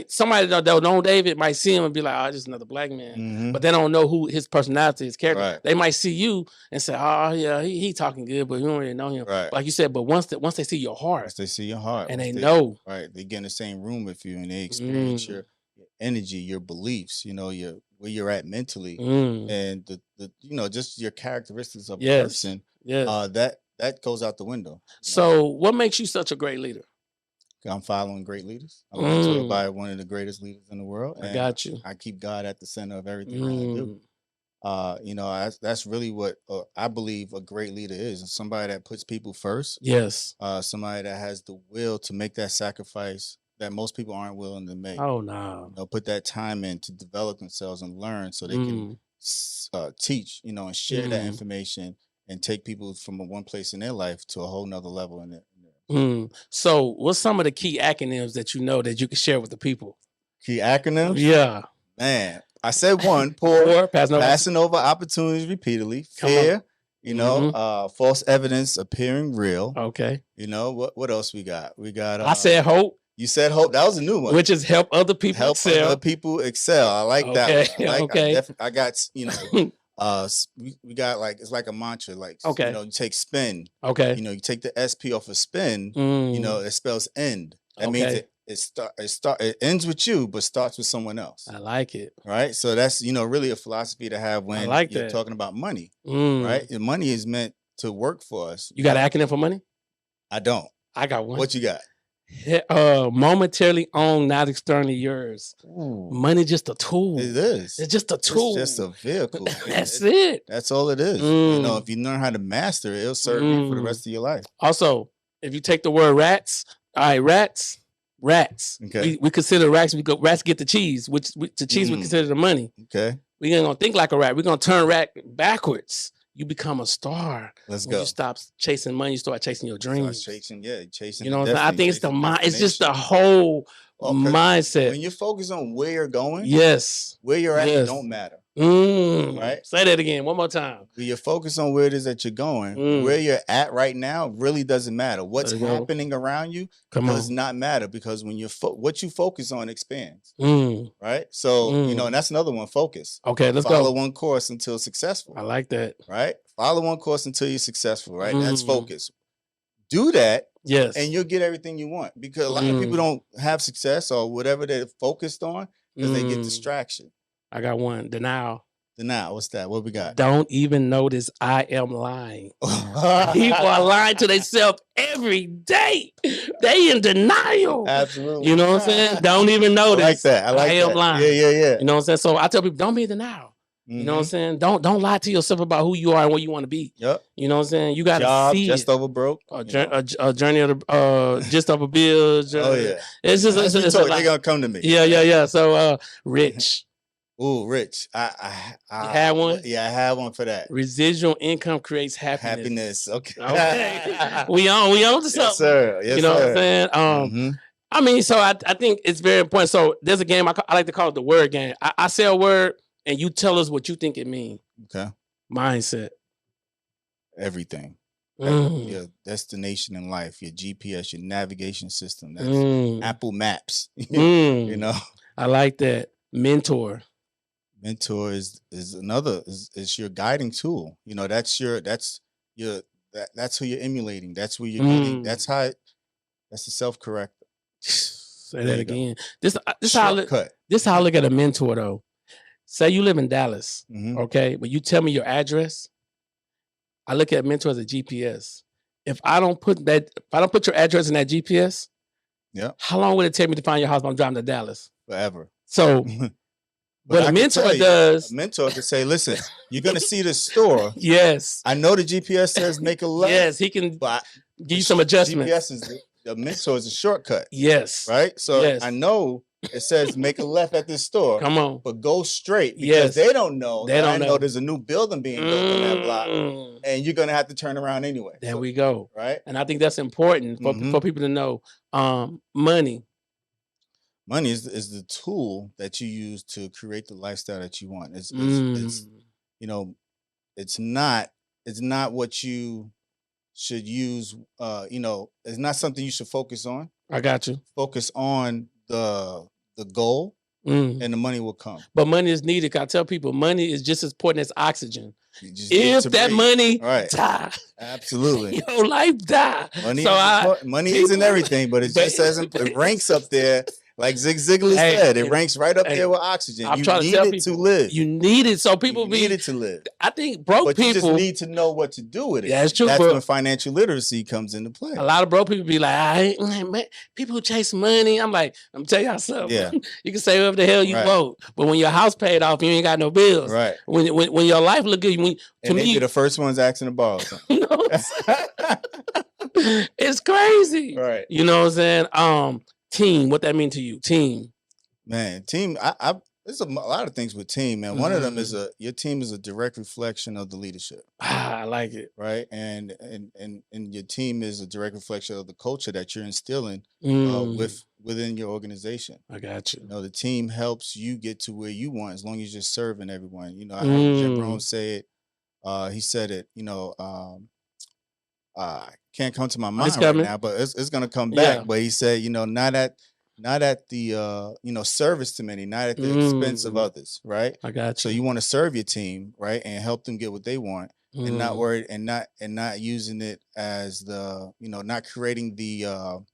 S1: somebody that don't know David might see him and be like, oh, just another black man. But they don't know who his personality, his character. Right. They might see you and say, oh yeah, he talking good, but you don't really know him. Right. Like you said, but once they see your heart.
S2: Once they see your heart.
S1: And they know.
S2: Right. They get in the same room with you and they experience your energy, your beliefs, you know, where you're at mentally and the you know, just your characteristics of a person.
S1: Yes.
S2: That goes out the window.
S1: So what makes you such a great leader?
S2: I'm following great leaders. I'm mentored by one of the greatest leaders in the world.
S1: I got you.
S2: I keep God at the center of everything I do. You know, that's really what I believe a great leader is. Somebody that puts people first.
S1: Yes.
S2: Somebody that has the will to make that sacrifice that most people aren't willing to make.
S1: Oh, no.
S2: You know, put that time in to develop themselves and learn so they can teach, you know, and share that information and take people from one place in their life to a whole nother level in it.
S1: So what's some of the key acronyms that you know that you can share with the people?
S2: Key acronyms?
S1: Yeah.
S2: Man, I said one, poor, passing over opportunities repeatedly, fear, you know, false evidence appearing real.
S1: Okay.
S2: You know, what else we got? We got
S1: I said hope.
S2: You said hope. That was a new one.
S1: Which is help other people excel.
S2: Other people excel. I like that one.
S1: Okay.
S2: I got, you know, we got like, it's like a mantra, like, you know, you take spin.
S1: Okay.
S2: You know, you take the SP off of spin, you know, it spells end. That means it ends with you, but starts with someone else.
S1: I like it.
S2: Right. So that's, you know, really a philosophy to have when you're talking about money. Right. And money is meant to work for us.
S1: You got an acronym for money?
S2: I don't.
S1: I got one.
S2: What you got?
S1: Momentarily owned, not externally yours. Money just a tool.
S2: It is.
S1: It's just a tool.
S2: It's just a vehicle.
S1: That's it.
S2: That's all it is. You know, if you learn how to master it, it'll serve you for the rest of your life.
S1: Also, if you take the word rats, all right, rats.
S2: Okay.
S1: We consider rats. Rats get the cheese, which the cheese we consider the money.
S2: Okay.
S1: We ain't gonna think like a rat. We're gonna turn rat backwards. You become a star.
S2: Let's
S1: when
S2: go.
S1: You stop chasing money. You start chasing your dreams.
S2: Chasing.
S1: You know what I'm saying? I think it's the mind. It's just the whole mindset.
S2: When you focus on where you're going, where you're at, it don't matter. Right?
S1: Say that again one more time.
S2: When you focus on where it is that you're going, where you're at right now really doesn't matter. What's happening around you does not matter because when what you focus on expands. Right? So, you know, and that's another one, focus.
S1: Okay, let's
S2: Follow one course until successful.
S1: I like that.
S2: Right? Follow one course until you're successful, right? That's focus. Do that.
S1: Yes.
S2: And you'll get everything you want because a lot of people don't have success or whatever they're focused on because they get distraction.
S1: I got one. Denial.
S2: What's that? What we got?
S1: Don't even notice I am lying. People are lying to themselves every day. They in denial.
S2: Absolutely.
S1: You know what I'm saying? Don't even notice.
S2: I like that. I
S1: am lying.
S2: Yeah.
S1: You know what I'm saying? So I tell people, don't be in denial. You know what I'm saying? Don't lie to yourself about who you are and what you want to be.
S2: Yep.
S1: You know what I'm saying? You got to see
S2: just over broke.
S1: A journey of the just over bills.
S2: Oh yeah.
S1: It's just
S2: they're gonna come to me.
S1: Yeah. So rich.
S2: Ooh, rich.
S1: You had one?
S2: Yeah, I had one for that.
S1: Residual income creates happiness.
S2: Happiness. Okay.
S1: Okay. we on to something.
S2: Yes, sir. Yes,
S1: you know
S2: sir.
S1: what I'm saying? I mean, so I think it's very important. So there's a game I like to call it the word game. I say a word and you tell us what you think it means.
S2: Okay.
S1: Mindset.
S2: Everything. Your destination in life, your GPS, your navigation system. That's Apple Maps. You know.
S1: I like that. Mentor.
S2: Mentor is another is your guiding tool. You know, that's who you're emulating. That's where you're getting. That's the self-corrector.
S1: Say that again. This how I look at a mentor though. Say you live in Dallas, okay, but you tell me your address. I look at mentor as a GPS. If I don't put your address in that GPS, how long would it take me to find your house when I'm driving to Dallas?
S2: Forever.
S1: So but a mentor does.
S2: A mentor can say, listen, you're going to see the store.
S1: Yes.
S2: I know the GPS says make a left.
S1: Yes, he can give you some adjustments.
S2: GPS is the mentor is a shortcut.
S1: Yes.
S2: Right? So I know it says make a left at this store.
S1: Come on.
S2: But go straight because they don't know.
S1: They don't know
S2: there's a new building being built on that block. And you're going to have to turn around anyway.
S1: There we go.
S2: Right?
S1: And I think that's important for people to know. Money.
S2: Money is the tool that you use to create the lifestyle that you want. It's you know, it's not what you should use. You know, it's not something you should focus on.
S1: I got you.
S2: Focus on the goal, and the money will come.
S1: But money is needed. I tell people, money is just as important as oxygen. If that money die,
S2: absolutely,
S1: your life die.
S2: Money isn't everything, but it just it ranks up there. Like Zig Ziglar said, it ranks right up there with oxygen. You need it to live.
S1: You need it. So people
S2: need it to live.
S1: I think broke people.
S2: You just need to know what to do with it.
S1: Yeah, that's true.
S2: That's when financial literacy comes into play.
S1: A lot of broke people be like, people who chase money. I'm like, I'm telling y'all something.
S2: Yeah.
S1: You can say whatever the hell you want, but when your house paid off, you ain't got no bills.
S2: Right.
S1: When your life look good,
S2: they be the first ones asking to borrow something.
S1: It's crazy.
S2: Right.
S1: You know what I'm saying? Team, what that mean to you? Team.
S2: Man, team, there's a lot of things with team, man. One of them is your team is a direct reflection of the leadership.
S1: I like it.
S2: Right. And your team is a direct reflection of the culture that you're instilling within your organization.
S1: I got you.
S2: You know, the team helps you get to where you want as long as you're serving everyone. You know, I heard Jim Brown say it. He said it, you know, can't come to my mind right now, but it's gonna come back. Yeah. But he said, you know, not at the you know, service to many, not at the expense of others, right?
S1: I got you.
S2: So you want to serve your team, right, and help them get what they want, and not worried and not using it as the, you know, not creating the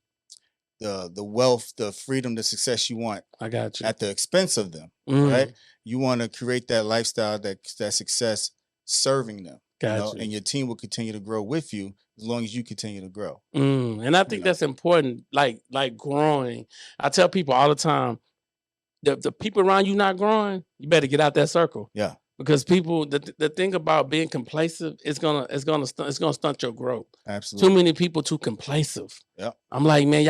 S2: wealth, the freedom, the success you want.
S1: I got you.
S2: At the expense of them, right? You want to create that lifestyle, that success, serving them.
S1: Gotcha.
S2: And your team will continue to grow with you as long as you continue to grow.
S1: And I think that's important, like growing. I tell people all the time, the people around you not growing, you better get out that circle.
S2: Yeah.
S1: Because people, the thing about being complacent, it's gonna stunt your growth.
S2: Absolutely.
S1: Too many people too complacent.
S2: Yeah.
S1: I'm like, man,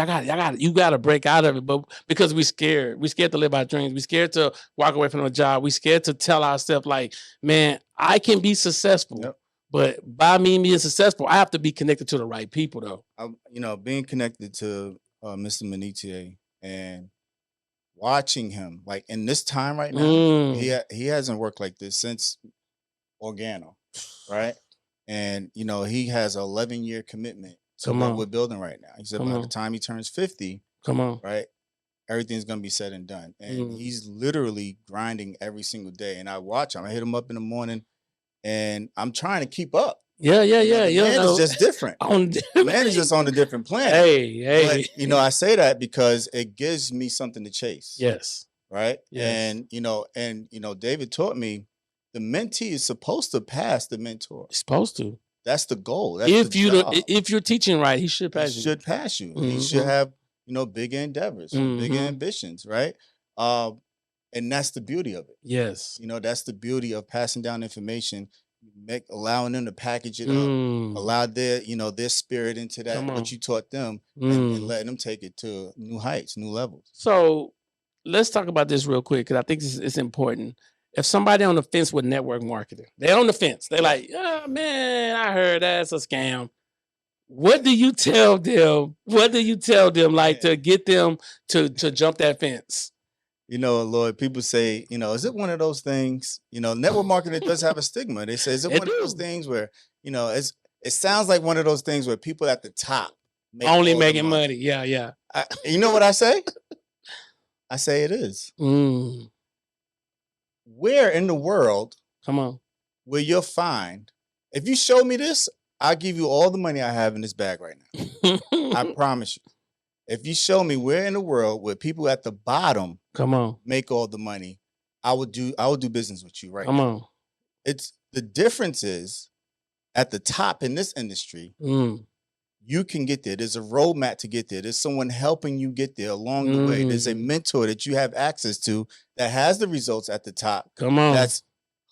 S1: you gotta break out of it. But because we scared to live our dreams. We scared to walk away from a job. We scared to tell ourselves, like, man, I can be successful.
S2: Yep.
S1: But by me being successful, I have to be connected to the right people, though.
S2: You know, being connected to Mr. Monetier and watching him, like in this time right now, he hasn't worked like this since Organo, right? And you know, he has an 11-year commitment to what we're building right now. He said by the time he turns 50, right, everything's gonna be said and done. And he's literally grinding every single day. And I watch him. I hit him up in the morning, and I'm trying to keep up.
S1: Yeah.
S2: Man is just different. Man is just on a different planet.
S1: Hey.
S2: But, you know, I say that because it gives me something to chase.
S1: Yes.
S2: Right.
S1: Yes.
S2: And David taught me the mentee is supposed to pass the mentor.
S1: It's supposed to.
S2: That's the goal. That's
S1: if you're teaching right, he should pass you.
S2: He should pass you. He should have, bigger endervors, bigger ambitions, right? And that's the beauty of it.
S1: Yes.
S2: That's the beauty of passing down information, allowing them to package it up, allow their spirit into that, what you taught them, and letting them take it to new heights, new levels.
S1: So let's talk about this real quick because I think it's important. If somebody on the fence with network marketing, they're on the fence. They're like, oh, man, I heard that's a scam. What do you tell them? What do you tell them like to get them to jump that fence?
S2: Lloyd, people say, is it one of those things? Network marketing does have a stigma. They say, is it one of those things where, it sounds like one of those things where people at the top
S1: only making money. Yeah.
S2: You know what I say? I say it is. Where in the world,
S1: come on,
S2: will you find, if you show me this, I'll give you all the money I have in this bag right now. I promise you. If you show me where in the world where people at the bottom make all the money, I will do business with you right now.
S1: Come on.
S2: It's the difference is at the top in this industry, you can get there. There's a roadmap to get there. There's someone helping you get there along the way. There's a mentor that you have access to that has the results at the top.
S1: Come on.
S2: That's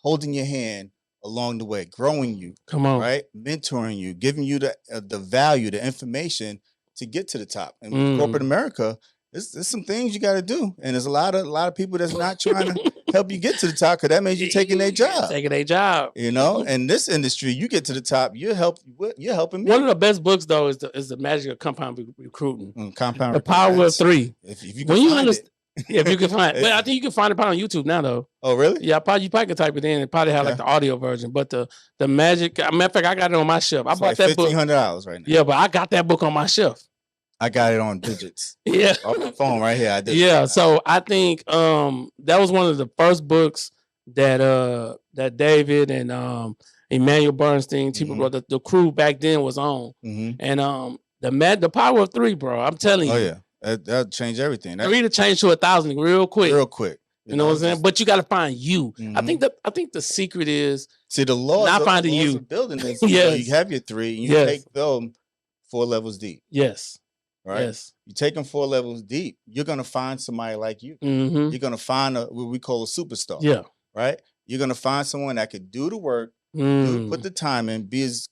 S2: holding your hand along the way, growing you.
S1: Come on.
S2: Right? Mentoring you, giving you the value, the information to get to the top. And with corporate America, there's some things you got to do. And there's a lot of people that's not trying to help you get to the top because that means you're taking their job.
S1: Taking their job.
S2: And this industry, you get to the top, you're helping me.
S1: One of the best books, though, is the magic of compound recruiting.
S2: The
S1: Power of Three.
S2: If you can find it.
S1: If you can find it. But I think you can find it probably on YouTube now, though.
S2: Oh, really?
S1: Yeah, you probably can type it in and probably have like the audio version. But the magic, matter of fact, I got it on my shelf. I bought that book.
S2: $1,500 right now.
S1: Yeah, but I got that book on my shelf.
S2: I got it on digits.
S1: Yeah.
S2: On my phone right here. I did.
S1: Yeah. So I think that was one of the first books that David and Emmanuel Bernstein, the crew back then was on. And the Power of Three, bro. I'm telling you.
S2: Oh yeah. That'll change everything.
S1: Three to change to 1,000 real quick.
S2: Real quick.
S1: You know what I'm saying? But you got to find you. I think the secret is
S2: the law
S1: not finding you.
S2: Building this.
S1: Yes.
S2: You have your three. And you take them 4 levels deep.
S1: Yes.
S2: Right.
S1: Yes.
S2: You take them 4 levels deep. You're gonna find somebody like you. You're gonna find what we call a superstar.
S1: Yeah.
S2: Right. You're gonna find someone that could do the work, put the time in, be as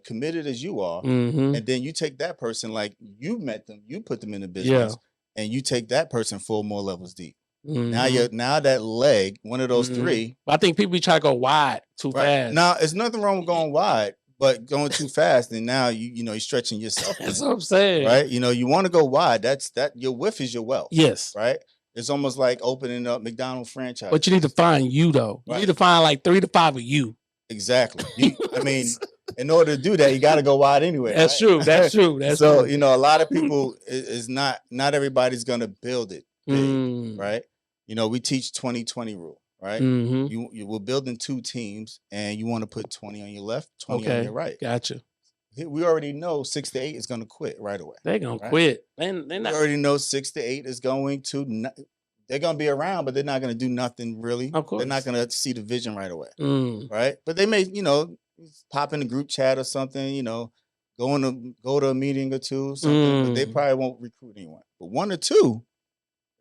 S2: committed as you are, and then you take that person like you met them, you put them in the business, and you take that person 4 more levels deep. Now that leg, one of those 3.
S1: I think people try to go wide too fast.
S2: Now, there's nothing wrong with going wide, but going too fast, and now you're stretching yourself.
S1: That's what I'm saying.
S2: Right? You want to go wide. That's your width is your wealth.
S1: Yes.
S2: Right? It's almost like opening up McDonald's franchise.
S1: But you need to find you though. You need to find like 3 to 5 of you.
S2: Exactly. In order to do that, you got to go wide anyway.
S1: That's true. That's true. That's
S2: so,
S1: true.
S2: A lot of people is not everybody's going to build it big, right? We teach 20-20 rule, right? You were building 2 teams and you want to put 20 on your left, 20 on your right.
S1: Gotcha.
S2: We already know 6 to 8 is going to quit right away.
S1: They're going to quit. They're not.
S2: We already know 6 to 8 is going to, they're going to be around, but they're not going to do nothing really.
S1: Of course.
S2: They're not going to see the vision right away. Right. But they may, pop in the group chat or something, go to a meeting or 2, something, but they probably won't recruit anyone. But 1 or 2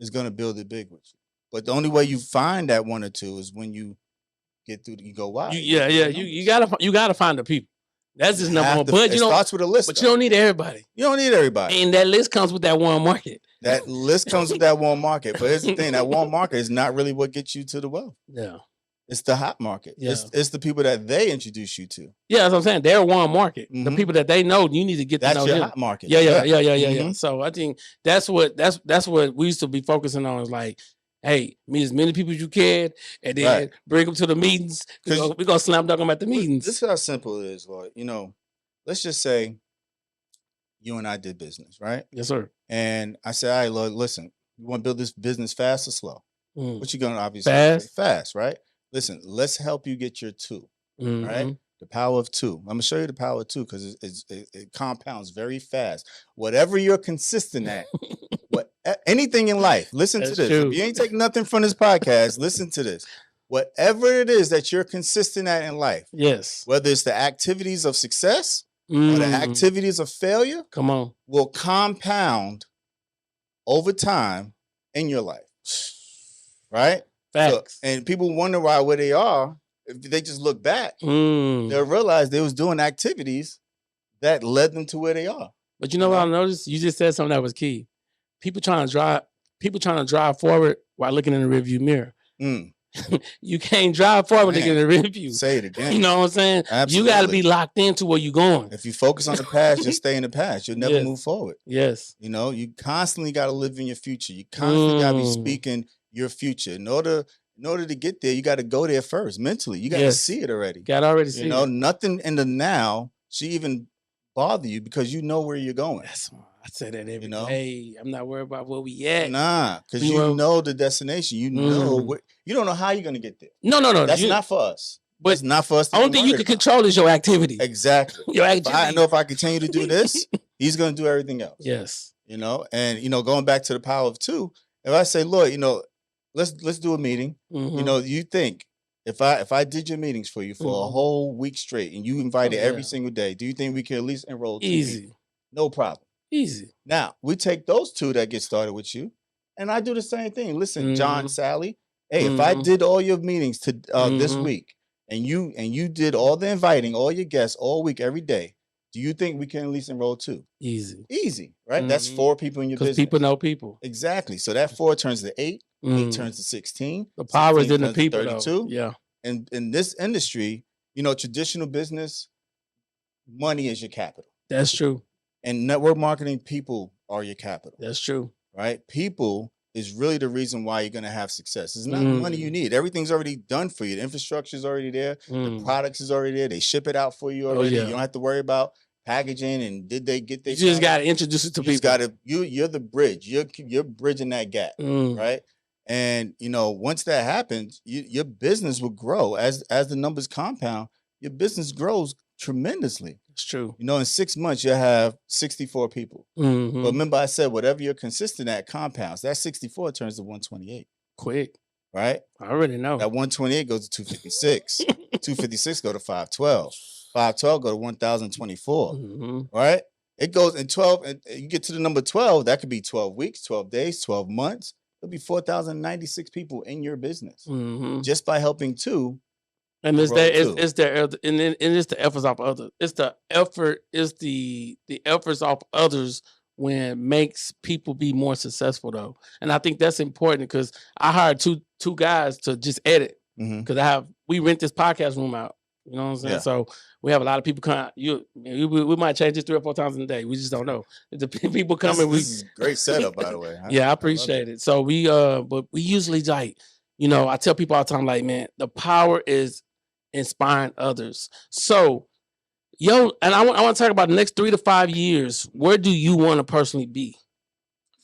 S2: is going to build it big with you. But the only way you find that 1 or 2 is when you get through, you go wide.
S1: You gotta find the people. That's just number one. But
S2: it starts with a list.
S1: But you don't need everybody.
S2: You don't need everybody.
S1: And that list comes with that one market.
S2: That list comes with that one market. But here's the thing: that one market is not really what gets you to the wealth.
S1: Yeah.
S2: It's the hot market.
S1: Yeah.
S2: It's the people that they introduce you to.
S1: Yeah, that's what I'm saying. They're one market. The people that they know, you need to get to know them.
S2: That's your hot market.
S1: Yeah. So I think that's what we used to be focusing on is like, hey, meet as many people as you can, and then bring them to the meetings. We're gonna slam dunk them at the meetings.
S2: This is how simple it is, Lloyd. Let's just say you and I did business, right?
S1: Yes, sir.
S2: And I said, all right, Lloyd, listen, you want to build this business fast or slow? What you gonna obviously fast, right? Listen, let's help you get your 2, right? The power of 2. I'm gonna show you the power of 2 because it compounds very fast. Whatever you're consistent at, anything in life, listen to this.
S1: True.
S2: If you ain't taking nothing from this podcast, listen to this. Whatever it is that you're consistent at in life,
S1: yes,
S2: whether it's the activities of success or the activities of failure, will compound over time in your life, right?
S1: Facts.
S2: So, and people wonder where they are. If they just look back, they'll realize they was doing activities that led them to where they are.
S1: But you know what I noticed? You just said something that was key. People trying to people trying to drive forward while looking in the rearview mirror.
S2: Mm.
S1: You can't drive forward looking in the rearview.
S2: Say it again.
S1: You know what I'm saying?
S2: Absolutely.
S1: You got to be locked into where you're going.
S2: If you focus on the past, you'll stay in the past. You'll never move forward.
S1: Yes.
S2: You know, you constantly got to live in your future. You constantly got to be speaking your future. In order to get there, you got to go there first mentally. You got to see it already.
S1: Got to already see it.
S2: You know, nothing in the now should even bother you because you know where you're going.
S1: I say that every day. I'm not worried about where we at.
S2: Nah, because you know the destination. You know what. You don't know how you're gonna get there.
S1: No.
S2: That's not for us. But it's not for us.
S1: The only thing you can control is your activity.
S2: Exactly.
S1: Your activity.
S2: I know if I continue to do this, he's gonna do everything else.
S1: Yes.
S2: You know, and going back to the power of two. If I say, Lloyd, let's do a meeting. You know, you think if I did your meetings for you for a whole week straight and you invited every single day, do you think we can at least enroll 2
S1: Easy?
S2: people? No problem. Easy. Now we take those 2 that get started with you, and I do the same thing. Listen, John, Sally. Hey, if I did all your meetings to this week, and you did all the inviting, all your guests all week, every day, do you think we can at least enroll 2? Easy, right? That's 4 people in your business.
S1: Because people know people.
S2: Exactly. So that 4 turns to 8. 8 turns to 16.
S1: The power is in the people.
S2: 32.
S1: Though. Yeah.
S2: And in this industry, traditional business, money is your capital.
S1: That's true.
S2: And network marketing, people are your capital.
S1: That's true.
S2: Right? People is really the reason why you're going to have success. It's not money you need. Everything's already done for you. The infrastructure is already there. The products is already there. They ship it out for you already. You don't have to worry about packaging and did they get their.
S1: You just got to introduce it to people.
S2: You're the bridge. You're bridging that gap, right? And once that happens, your business will grow as the numbers compound. Your business grows tremendously.
S1: It's true.
S2: In 6 months, you'll have 64 people. But remember, I said, whatever you're consistent at compounds, that 64 turns to 128.
S1: Quick.
S2: Right?
S1: I already know.
S2: That 128 goes to 256. 256 go to 512. 512 go to 1,024. Right? It goes in 12, and you get to the number 12, that could be 12 weeks, 12 days, 12 months. There'll be 4,096 people in your business just by helping 2.
S1: And it's the efforts off others. It's the efforts off others when it makes people be more successful though. And I think that's important because I hired two guys to just edit because we rent this podcast room out. You know what I'm saying? Yeah. So we have a lot of people come. We might change this 3 or 4 times in a day. We just don't know. The people coming.
S2: This is a great setup, by the way.
S1: I appreciate it. So but we usually I tell people all the time, like, man, the power is inspiring others. So, and I want to talk about the next 3 to 5 years. Where do you want to personally be?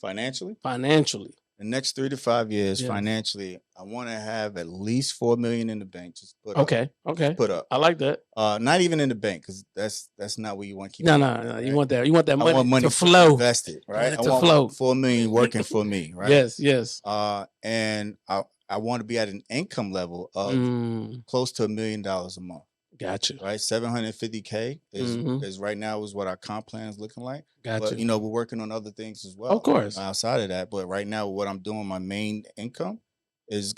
S2: Financially? The next 3 to 5 years, financially, I want to have at least $4 million in the bank. Just put up.
S1: Okay.
S2: Just put up.
S1: I like that.
S2: Not even in the bank because that's not what you want to keep.
S1: No.
S2: Right?
S1: You want that money,
S2: I want money
S1: to flow.
S2: Invested, right?
S1: I want flow.
S2: $4 million working for me, right?
S1: Yes.
S2: And I want to be at an income level of close to $1 million a month.
S1: Gotcha.
S2: Right, $750K is right now is what our comp plan is looking like.
S1: Gotcha.
S2: But we're working on other things as well.
S1: Of course.
S2: Outside of that, but right now, what I'm doing, my main income is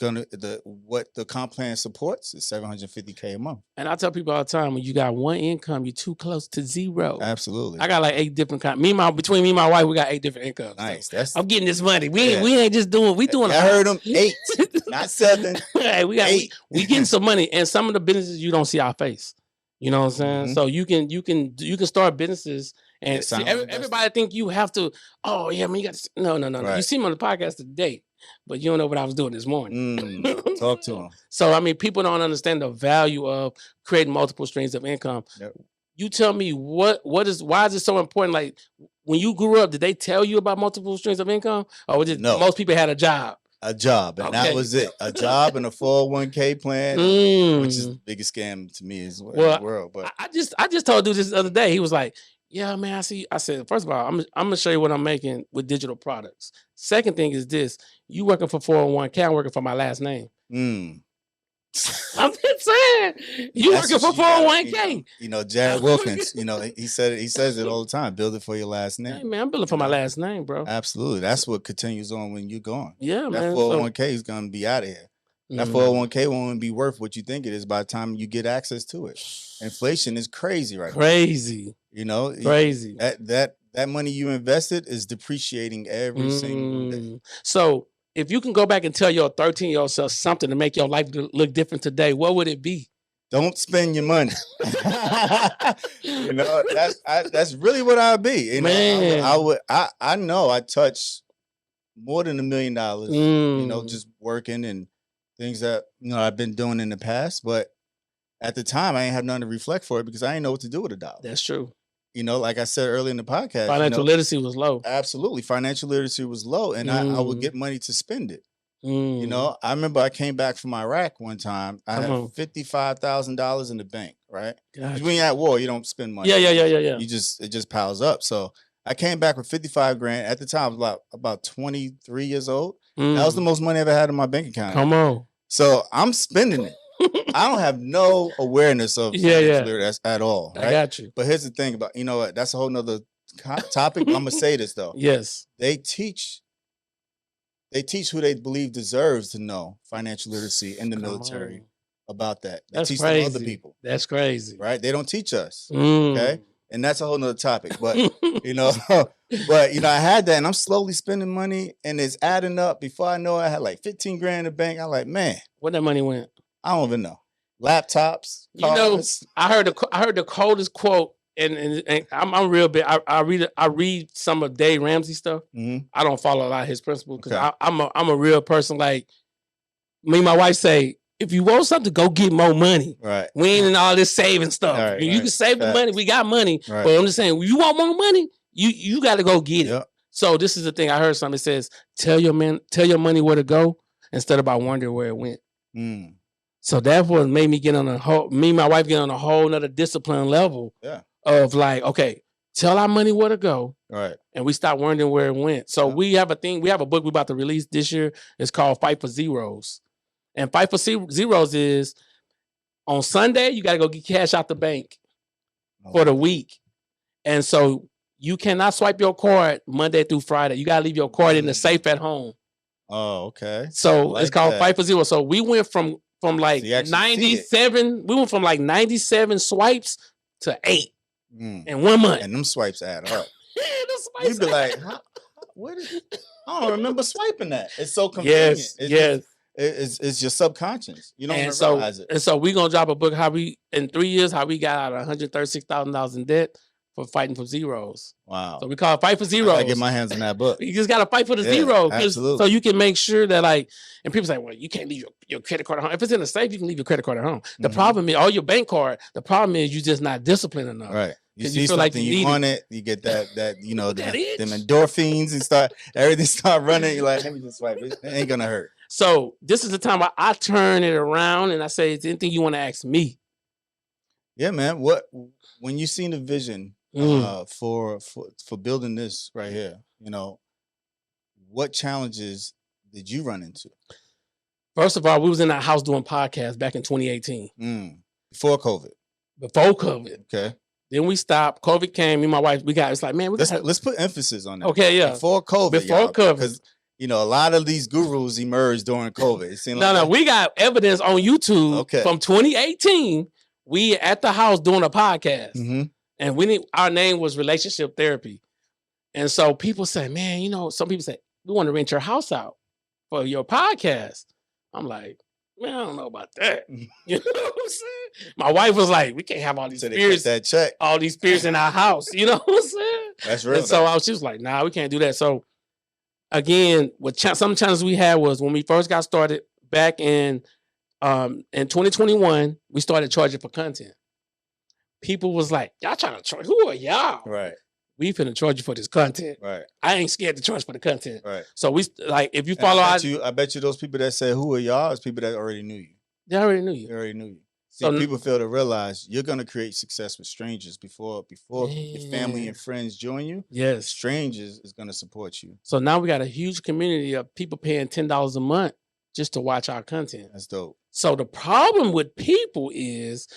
S2: what the comp plan supports is $750K a month.
S1: And I tell people all the time, when you got one income, you're too close to zero.
S2: Absolutely.
S1: I got like 8 different kinds. Between me and my wife, we got 8 different incomes.
S2: Nice.
S1: So I'm getting this money. We ain't just doing. We doing.
S2: I heard them 8, not 7.
S1: Hey, we got 8. We getting some money, and some of the businesses you don't see our face. You know what I'm saying? So you can start businesses. And see, everybody think you have to. Oh yeah, man, you got to. No. Right. You see me on the podcast today, but you don't know what I was doing this morning.
S2: Talk to them.
S1: So people don't understand the value of creating multiple streams of income. Yep. You tell me why is it so important? Like when you grew up, did they tell you about multiple streams of income, or was it most people had a job?
S2: A job, and that was it. A job and a 401k plan, which is the biggest scam to me in the world. But
S1: I just told dude this the other day. He was like, "Yeah, man, I see." I said, first of all, I'm gonna show you what I'm making with digital products. Second thing is this: you working for 401k, I'm working for my last name. I'm just saying, you working for 401k.
S2: Jared Wilkins. He says it all the time. Build it for your last name.
S1: Hey, man, I'm building for my last name, bro.
S2: Absolutely. That's what continues on when you're gone.
S1: Yeah,
S2: that
S1: man.
S2: That 401k is gonna be out of here. That 401k won't be worth what you think it is by the time you get access to it. Inflation is crazy right now.
S1: Crazy.
S2: Crazy. that money you invested is depreciating every single day.
S1: So if you can go back and tell your 13-year-old self something to make your life look different today, what would it be?
S2: Don't spend your money. You know, that's really what I'd be. You know, I know I touched more than $1 million, you know, just working and things that, you know, I've been doing in the past. But at the time, I ain't have nothing to reflect for it because I didn't know what to do with $1.
S1: That's true.
S2: You know, like I said earlier in the podcast,
S1: financial literacy was low.
S2: Absolutely. Financial literacy was low. And I would get money to spend it. You know, I remember I came back from Iraq one time. I had $55,000 in the bank, right? Gotcha. When you're at war, you don't spend money.
S1: Yeah.
S2: It just piles up. So I came back with 55 grand. At the time, I was about 23 years old. That was the most money I ever had in my bank account.
S1: Come on.
S2: So I'm spending it. I don't have no awareness of literacy at all. Right?
S1: I got you.
S2: But here's the thing about, you know what? That's a whole nother topic. I'm gonna say this though.
S1: Yes.
S2: They teach who they believe deserves to know financial literacy in the military about that. They teach crazy. Other people.
S1: That's crazy.
S2: Right? They don't teach us. Okay. And that's a whole nother topic. But you know, I had that and I'm slowly spending money and it's adding up. Before I know it, I had like 15 grand in the bank. I'm like, man.
S1: Where that money went?
S2: I don't even know. Laptops, cars.
S1: You know, I heard the coldest quote, and I'm real big. I read some of Dave Ramsey stuff. I don't follow a lot of his principles because I'm a real person. Like me and my wife say, if you want something, go get more money.
S2: Right.
S1: We ain't in all this saving stuff. Right, you can save the money. We got money. Right. But I'm just saying, you want more money, you got to go get it. So this is the thing. I heard something that says, tell your money where to go instead of about wondering where it went. So that was made me get on me and my wife get on a whole nother discipline level of like, okay, tell our money where to go.
S2: Right.
S1: And we stop wondering where it went. So we have a book we're about to release this year. It's called Fight for Zeros. And Fight for Zeros is on Sunday, you got to go get cash out the bank for the week. And so you cannot swipe your card Monday through Friday. You got to leave your card in the safe at home.
S2: Oh, okay.
S1: So it's called Fight for Zeros. So we went from like 97, we went from like 97 swipes to 8 in 1 month.
S2: And them swipes add up.
S1: You'd
S2: be like, what is it? I don't remember swiping that. It's so convenient.
S1: Yes.
S2: It's your subconscious. You don't even realize it.
S1: And so we're going to drop a book, in 3 years, how we got out of $136,000 in debt for fighting for zeros.
S2: Wow.
S1: So we call it Fight for Zeros.
S2: I get my hands on that book.
S1: You just got to fight for the zero. So you can make sure that and people say, well, you can't leave your credit card at home. If it's in a safe, you can leave your credit card at home. The problem is, your bank card, the problem is you're just not disciplined enough.
S2: Right. You see something, like you want it, you get that you know, them endorphins and everything start running. You're like, let me just swipe. It ain't going to hurt.
S1: So this is the time I turn it around and I say, is there anything you want to ask me?
S2: Yeah, man. When you seen the vision for building this right here, you know, what challenges did you run into?
S1: First of all, we was in that house doing podcasts back in 2018.
S2: Before COVID. Okay.
S1: Then we stopped. COVID came. Me and my wife, it's like, man,
S2: let's put emphasis on that.
S1: Okay, yeah.
S2: Before COVID.
S1: Because
S2: you know, a lot of these gurus emerged during COVID. It seemed like
S1: we got evidence on YouTube from 2018. We at the house doing a podcast. And our name was Relationship Therapy. And so people say, man, you know, some people say, we want to rent your house out for your podcast. I'm like, man, I don't know about that. You know what I'm saying? My wife was like, we can't have all these spirits in our house. You know what I'm saying?
S2: That's real.
S1: And so she was like, nah, we can't do that. So again, some challenges we had was when we first got started back in 2021, we started charging for content. People was like, y'all trying to charge? Who are y'all?
S2: Right.
S1: We finna charge you for this content.
S2: Right.
S1: I ain't scared to charge for the content.
S2: Right.
S1: So if you follow
S2: I bet you those people that say who are y'all is people that already knew you.
S1: They already knew you.
S2: They already knew you. See, people fail to realize you're gonna create success with strangers before your family and friends join you.
S1: Yes.
S2: Strangers is gonna support you.
S1: So now we got a huge community of people paying $10 a month just to watch our content.
S2: That's dope.
S1: So the problem with people is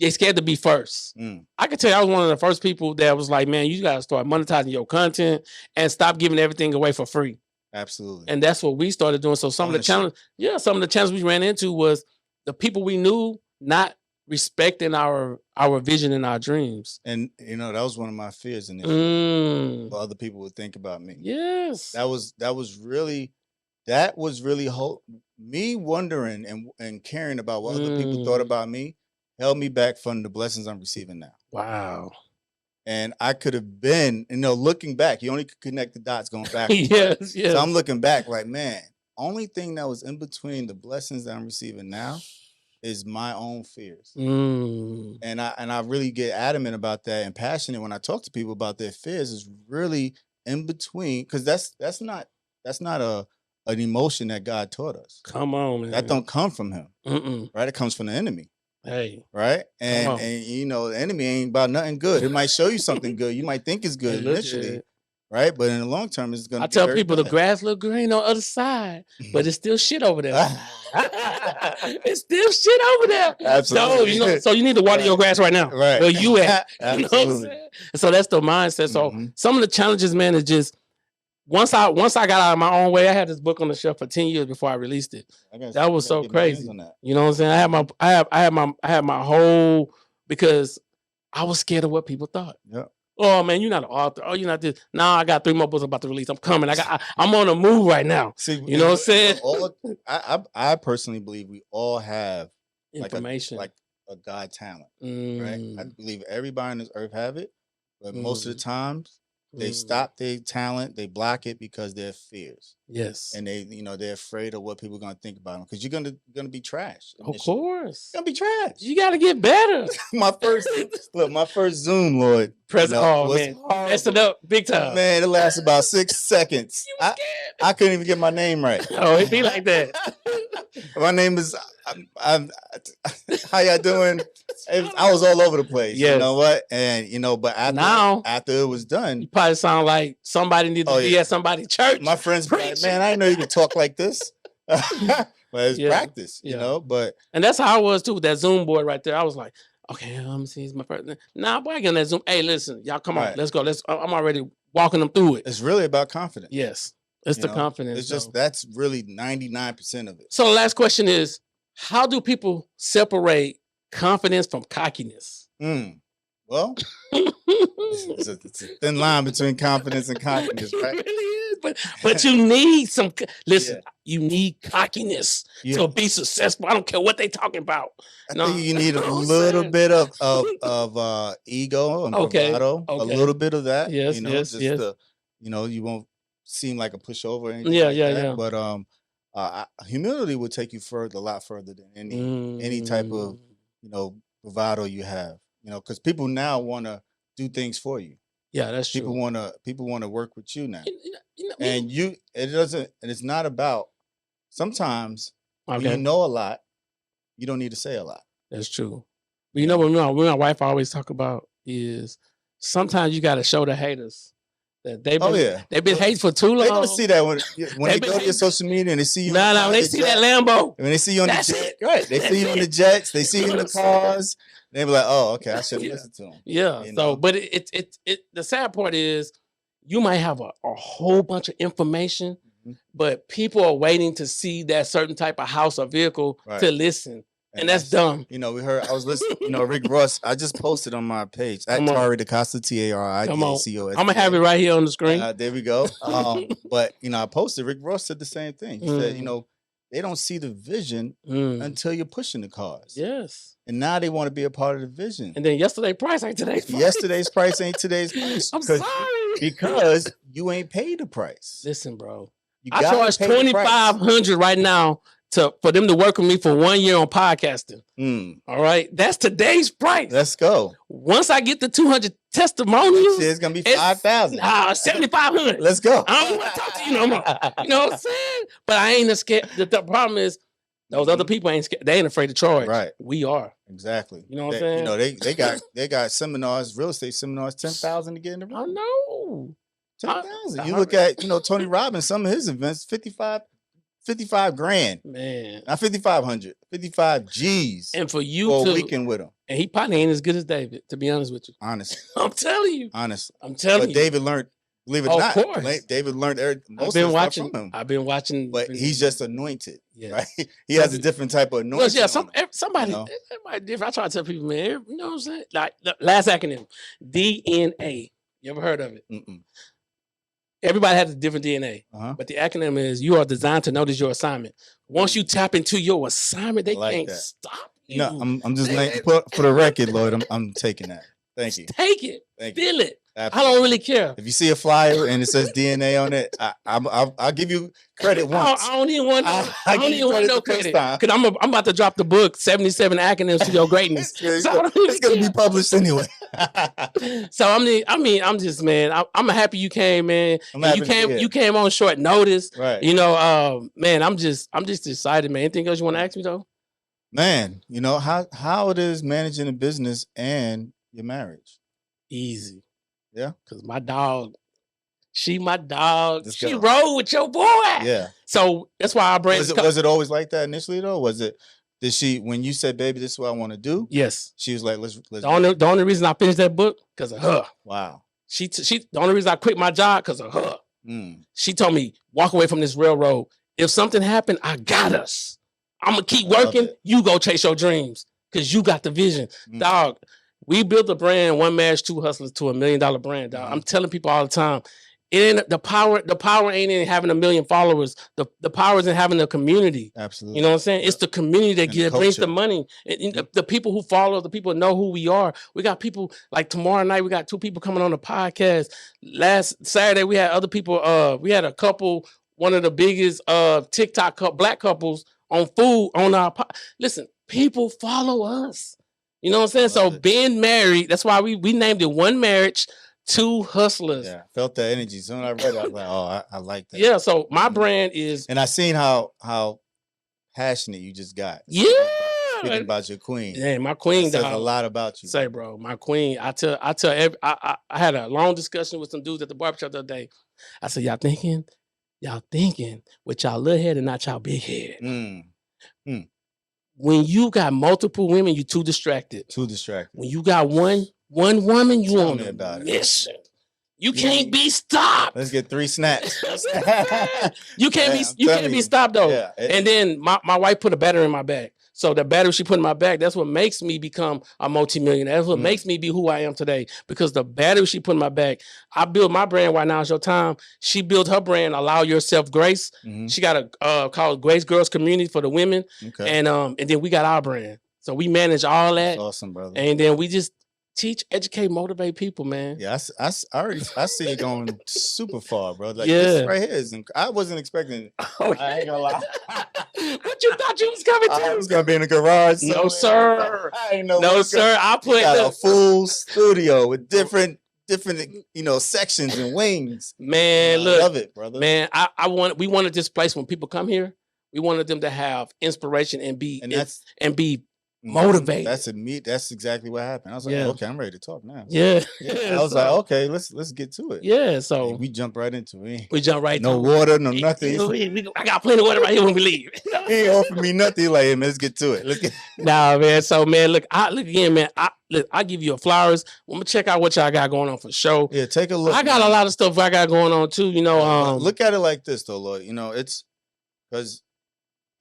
S1: they scared to be first. I can tell you, I was one of the first people that was like, man, you got to start monetizing your content and stop giving everything away for free.
S2: Absolutely.
S1: And that's what we started doing. So some of the challenges we ran into was the people we knew not respecting our vision and our dreams.
S2: And that was one of my fears initially. What other people would think about me.
S1: Yes.
S2: That was really me wondering and caring about what other people thought about me held me back from the blessings I'm receiving now.
S1: Wow.
S2: And I could have been, looking back, you only could connect the dots going back.
S1: Yes.
S2: So I'm looking back like, man, only thing that was in between the blessings that I'm receiving now is my own fears. And I really get adamant about that and passionate when I talk to people about their fears is really in between, because that's not an emotion that God taught us.
S1: Come on, man.
S2: That don't come from him. Right? It comes from the enemy.
S1: Hey.
S2: Right? And the enemy ain't about nothing good. It might show you something good. You might think it's good initially. Right? But in the long term, it's gonna
S1: I tell people the grass look green on the other side, but it's still shit over there. It's still shit over there.
S2: Absolutely.
S1: So you need to water your grass right now.
S2: Right.
S1: Where you at?
S2: Absolutely.
S1: You know what I'm saying? So that's the mindset. So some of the challenges, man, is just once I got out of my own way, I had this book on the shelf for 10 years before I released it. That was so crazy. You know what I'm saying? I had my whole, because I was scared of what people thought.
S2: Yeah.
S1: Oh man, you're not an author. Oh, you're not this. Now I got 3 more books about to release. I'm coming. I'm on the move right now.
S2: See,
S1: you know what I'm saying?
S2: I personally believe we all have
S1: information,
S2: like a God talent, right? I believe everybody on this earth have it, but most of the times they stop their talent, they block it because they're fears.
S1: Yes,
S2: and they're afraid of what people are gonna think about them, because you're gonna be trash.
S1: Of course,
S2: you're gonna be trash.
S1: You got to get better.
S2: my first Zoom, Lloyd.
S1: Man, messed it up big time.
S2: Man, it lasts about 6 seconds. I couldn't even get my name right.
S1: Oh, it be like that.
S2: My name is. How y'all doing? I was all over the place. Yes. You know what? And but after it was done,
S1: you probably sound like somebody needs to be at somebody's church.
S2: My friends be like, man, I didn't know you could talk like this. But it's practice, you know. But
S1: and that's how I was too with that Zoom board right there. I was like, okay, let me see, it's my first. Nah, boy, I get on that Zoom. Hey, listen, y'all, come on, let's go. I'm already walking them through it.
S2: It's really about confidence.
S1: Yes, it's the confidence.
S2: It's just that's really 99% of it.
S1: So the last question is, how do people separate confidence from cockiness?
S2: Well, it's a thin line between confidence and cockiness, right?
S1: It really is, but you need some. Listen, you need cockiness to be successful. I don't care what they talking about.
S2: I think you need a little bit of ego and bravado, a little bit of that.
S1: Yes,
S2: you won't seem like a pushover or anything. Yeah. But humility will take you a lot further than any type of bravado you have. Because people now want to do things for you.
S1: Yeah, that's true.
S2: People want to work with you now. And it's not about, sometimes when you know a lot, you don't need to say a lot.
S1: That's true. But what my wife always talk about is sometimes you got to show the haters that they've been hating for too long.
S2: They're going to see that when they go to your social media and they see you.
S1: When they see that Lambo.
S2: When they see you on the jet. Right. They see you on the jets. They see you in the cars. They be like, oh, okay, I should listen to them.
S1: Yeah. So, but the sad part is you might have a whole bunch of information, but people are waiting to see that certain type of house or vehicle to listen. And that's dumb.
S2: I was listening, Rick Ross, I just posted on my page at Tari DaCosta, TARIDACOS.
S1: I'm gonna have it right here on the screen.
S2: There we go. But I posted, Rick Ross said the same thing. He said, they don't see the vision until you're pushing the cars.
S1: Yes.
S2: And now they want to be a part of the vision.
S1: And then yesterday's price ain't today's price.
S2: Yesterday's price ain't today's price.
S1: I'm sorry.
S2: Because you ain't paid the price.
S1: Listen, bro. I charge $2,500 right now for them to work with me for 1 year on podcasting. All right. That's today's price.
S2: Let's go.
S1: Once I get the 200 testimonials,
S2: it's going to be 5,000.
S1: $7,500.
S2: Let's go.
S1: I don't want to talk to you no more. You know what I'm saying? But I ain't scared. The problem is, those other people ain't scared. They ain't afraid to charge.
S2: Right.
S1: We are.
S2: Exactly.
S1: You know what I'm saying?
S2: They got seminars, real estate seminars, 10,000 to get in the room.
S1: I know.
S2: 10,000. You look at, Tony Robbins, some of his events, 55 grand.
S1: Man.
S2: Not 5,500. 55 G's.
S1: And for you
S2: for a weekend with him.
S1: And he probably ain't as good as David, to be honest with you.
S2: Honestly.
S1: I'm telling you.
S2: Honestly.
S1: I'm telling you.
S2: But David learned Believe it
S1: Oh,
S2: or
S1: of
S2: not,
S1: course.
S2: David learned most
S1: I've
S2: of
S1: been
S2: the stuff
S1: watching.
S2: from him.
S1: I've been watching.
S2: But he's just anointed,
S1: Yes.
S2: right? He has a different type of anointing.
S1: Well, yeah,
S2: on him,
S1: somebody,
S2: you know?
S1: everybody different. I try to tell people, man, you know what I'm saying? Like the last acronym, DNA. You ever heard of it?
S2: Mm-mm.
S1: Everybody has a different DNA,
S2: Uh-huh.
S1: but the acronym is you are designed to notice your assignment. Once you tap into your assignment, they
S2: like
S1: can't
S2: that.
S1: stop you.
S2: No, I'm just for the record, Lloyd. I'm taking that. Thank you.
S1: Take it.
S2: Thank
S1: Feel
S2: you.
S1: it.
S2: Absolutely.
S1: I don't really care.
S2: If you see a flyer and it says DNA on it, I'll give you credit once.
S1: I don't even want. I don't even want no credit because I'm about to drop the book 77 acronyms to your greatness.
S2: It's gonna be published anyway.
S1: So I'm just, man. I'm happy you came, man. You came on short notice,
S2: right?
S1: You know, man. I'm just excited, man. Anything else you want to ask me though?
S2: Man, you know how it is managing a business and your marriage.
S1: Easy.
S2: Yeah,
S1: because my dog, she
S2: go.
S1: rolled with your boy.
S2: Yeah.
S1: So that's why I
S2: was it always like that initially though? Did she, when you said, baby, this is what I want to do?
S1: Yes.
S2: She was like, let's
S1: the only reason I finished that book because of her.
S2: Wow.
S1: She the only reason I quit my job because of her.
S2: Mm.
S1: She told me, walk away from this railroad. If something happened, I got us. I'm gonna keep working. You go chase your dreams because you got the vision. Dog, we built a brand, one marriage, two hustlers to $1 million brand, dog. I'm telling people all the time, it ain't the power ain't in having 1 million followers. The power is in having a community.
S2: Absolutely.
S1: You know what I'm saying? It's the community that brings the money. The people who follow, the people know who we are. We got people like tomorrow night, we got 2 people coming on the podcast. Last Saturday, we had other people. We had a couple, one of the biggest TikTok black couples on food on our listen, people follow us. You know what I'm saying? So being married, that's why we named it One Marriage, Two Hustlers.
S2: Yeah, felt that energy. So when I read it, I was like, oh, I like that.
S1: Yeah, so my brand is...
S2: And I seen how passionate you just got.
S1: Yeah.
S2: Speaking about your queen.
S1: Yeah, my queen.
S2: That says a lot about you.
S1: Say, bro, my queen. I had a long discussion with some dudes at the barbershop the other day. I said, y'all thinking with y'all little head and not y'all big head. When you got multiple women, you too distracted. When you got one woman, you on a mission. You can't be stopped.
S2: Let's get 3 snaps.
S1: You can't be stopped though. Yeah, and then my wife put a battery in my bag. So the battery she put in my bag, that's what makes me become a multimillionaire. That's what makes me be who I am today. Because the battery she put in my bag, I built my brand, Why Now Is Your Time. She built her brand, Allow Yourself Grace. She got a called Grace Girls Community for the women. Okay. And then we got our brand. So we manage all that.
S2: That's awesome, brother.
S1: And then we just teach, educate, motivate people, man.
S2: Yeah, I see it going super far, bro. Like this right here is. I wasn't expecting it.
S1: Oh,
S2: I ain't gonna lie.
S1: What you thought you was coming to?
S2: I was gonna be in the garage.
S1: No, sir.
S2: I ain't know.
S1: No, sir. I put
S2: a full studio with different sections and wings.
S1: Man, look,
S2: I love it, brother.
S1: Man, we wanted this place when people come here, we wanted them to have inspiration and be motivated.
S2: That's exactly what happened. I was like, okay, I'm ready to talk now.
S1: Yeah.
S2: I was like, okay, let's get to it.
S1: Yeah. So
S2: and we jump right into it.
S1: We jump right.
S2: No water, no nothing.
S1: I got plenty of water right here when we leave.
S2: He ain't offered me nothing. Like, hey, man, let's get to it.
S1: Nah, man. So, man, look again, man. I give you flowers. I'm gonna check out what y'all got going on for sure.
S2: Yeah, take a look.
S1: I got a lot of stuff I got going on too. You know,
S2: look at it like this, though, Lloyd. You know, it's because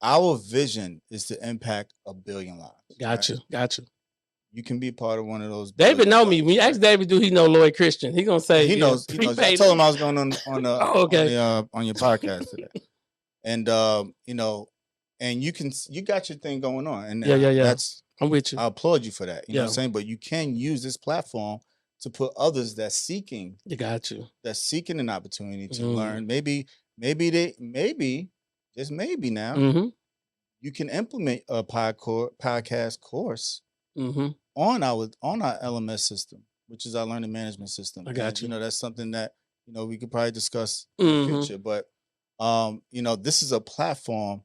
S2: our vision is to impact 1 billion lives.
S1: Got you.
S2: You can be part of one of those.
S1: David know me. When you ask David, do he know Lloyd Christten? He gonna say
S2: he knows. He knows. I told him I was going on on your podcast today, and and you got your thing going on, and
S1: yeah. I'm with you.
S2: I applaud you for that. You know what I'm saying? But you can use this platform to put others that's seeking. That's seeking an opportunity to learn. Maybe just maybe now. You can implement a podcast course on our LMS system, which is our learning management system.
S1: I got you.
S2: You know, that's something that we could probably discuss in the future. But this is a platform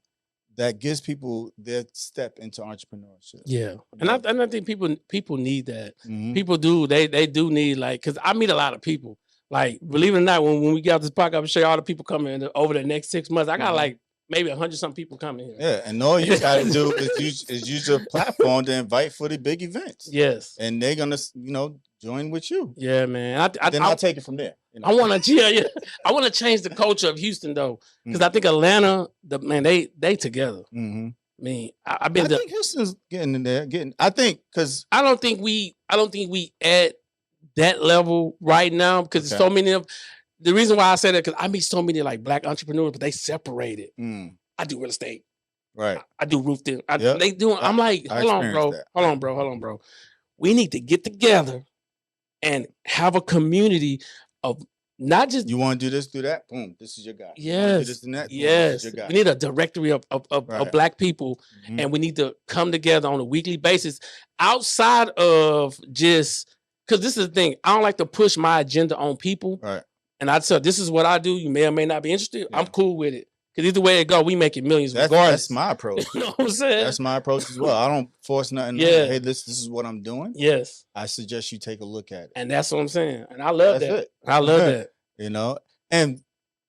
S2: that gives people their step into entrepreneurship.
S1: Yeah, and I think people need that. People do. They do need, like, because I meet a lot of people. Like, believe it or not, when we got this podcast, I'm gonna show you all the people coming over the next 6 months. I got like maybe 100-some people coming here.
S2: Yeah, and all you gotta do is use your platform to invite for the big events.
S1: Yes.
S2: And they're gonna, join with you.
S1: Yeah, man.
S2: Then I'll take it from there. You know?
S1: I want to, I want to change the culture of Houston though, because I think Atlanta, they together.
S2: Mm-hmm.
S1: I mean,
S2: I think Houston's getting in there. I think because
S1: I don't think we at that level right now because there's so many of. The reason why I say that because I meet so many like Black entrepreneurs, but they separated. I do real estate,
S2: right?
S1: I do roofing. They doing. I'm like, hold on, bro. We need to get together and have a community of not just
S2: you want to do this, do that. Boom, this is your guy.
S1: Yes,
S2: this and that. Boom,
S1: yes.
S2: This is your guy.
S1: We need a directory of Black people, and we need to come together on a weekly basis outside of just because this is the thing. I don't like to push my agenda on people.
S2: Right.
S1: And I said, this is what I do. You may or may not be interested. Yeah. I'm cool with it. Because either way it go, we making millions regardless.
S2: That's my approach.
S1: You know what I'm saying?
S2: That's my approach as well. I don't force nothing.
S1: Yeah.
S2: Hey, this is what I'm doing.
S1: Yes.
S2: I suggest you take a look at it.
S1: And that's what I'm saying. And I love that.
S2: It.
S1: I love that.
S2: You know? And,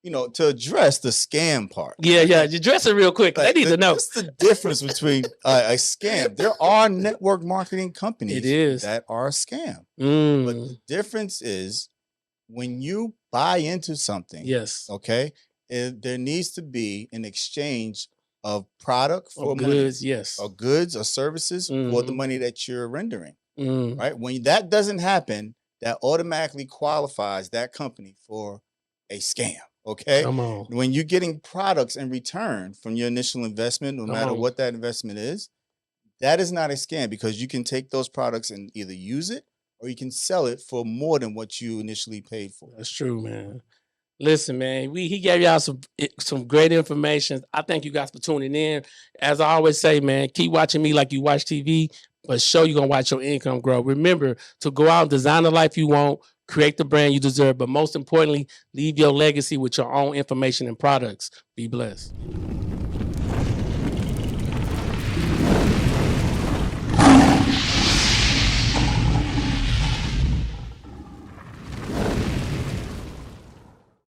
S2: to address the scam part.
S1: Yeah. You address it real quick. They need to know.
S2: What's the difference between a scam? There are network marketing companies that are a scam. But the difference is when you buy into something, okay, there needs to be an exchange of product for
S1: goods,
S2: money, or goods or services for the money that you're rendering, right? When that doesn't happen, that automatically qualifies that company for a scam, okay?
S1: Come on.
S2: When you're getting products in return from your initial investment, no matter what that investment is, that is not a scam because you can take those products and either use it or you can sell it for more than what you initially paid for.
S1: That's true, man. Listen, man, he gave y'all some great information. I thank you guys for tuning in. As I always say, man, keep watching me like you watch TV, but show you're going to watch your income grow. Remember to go out and design the life you want, create the brand you deserve, but most importantly, leave your legacy with your own information and products. Be blessed.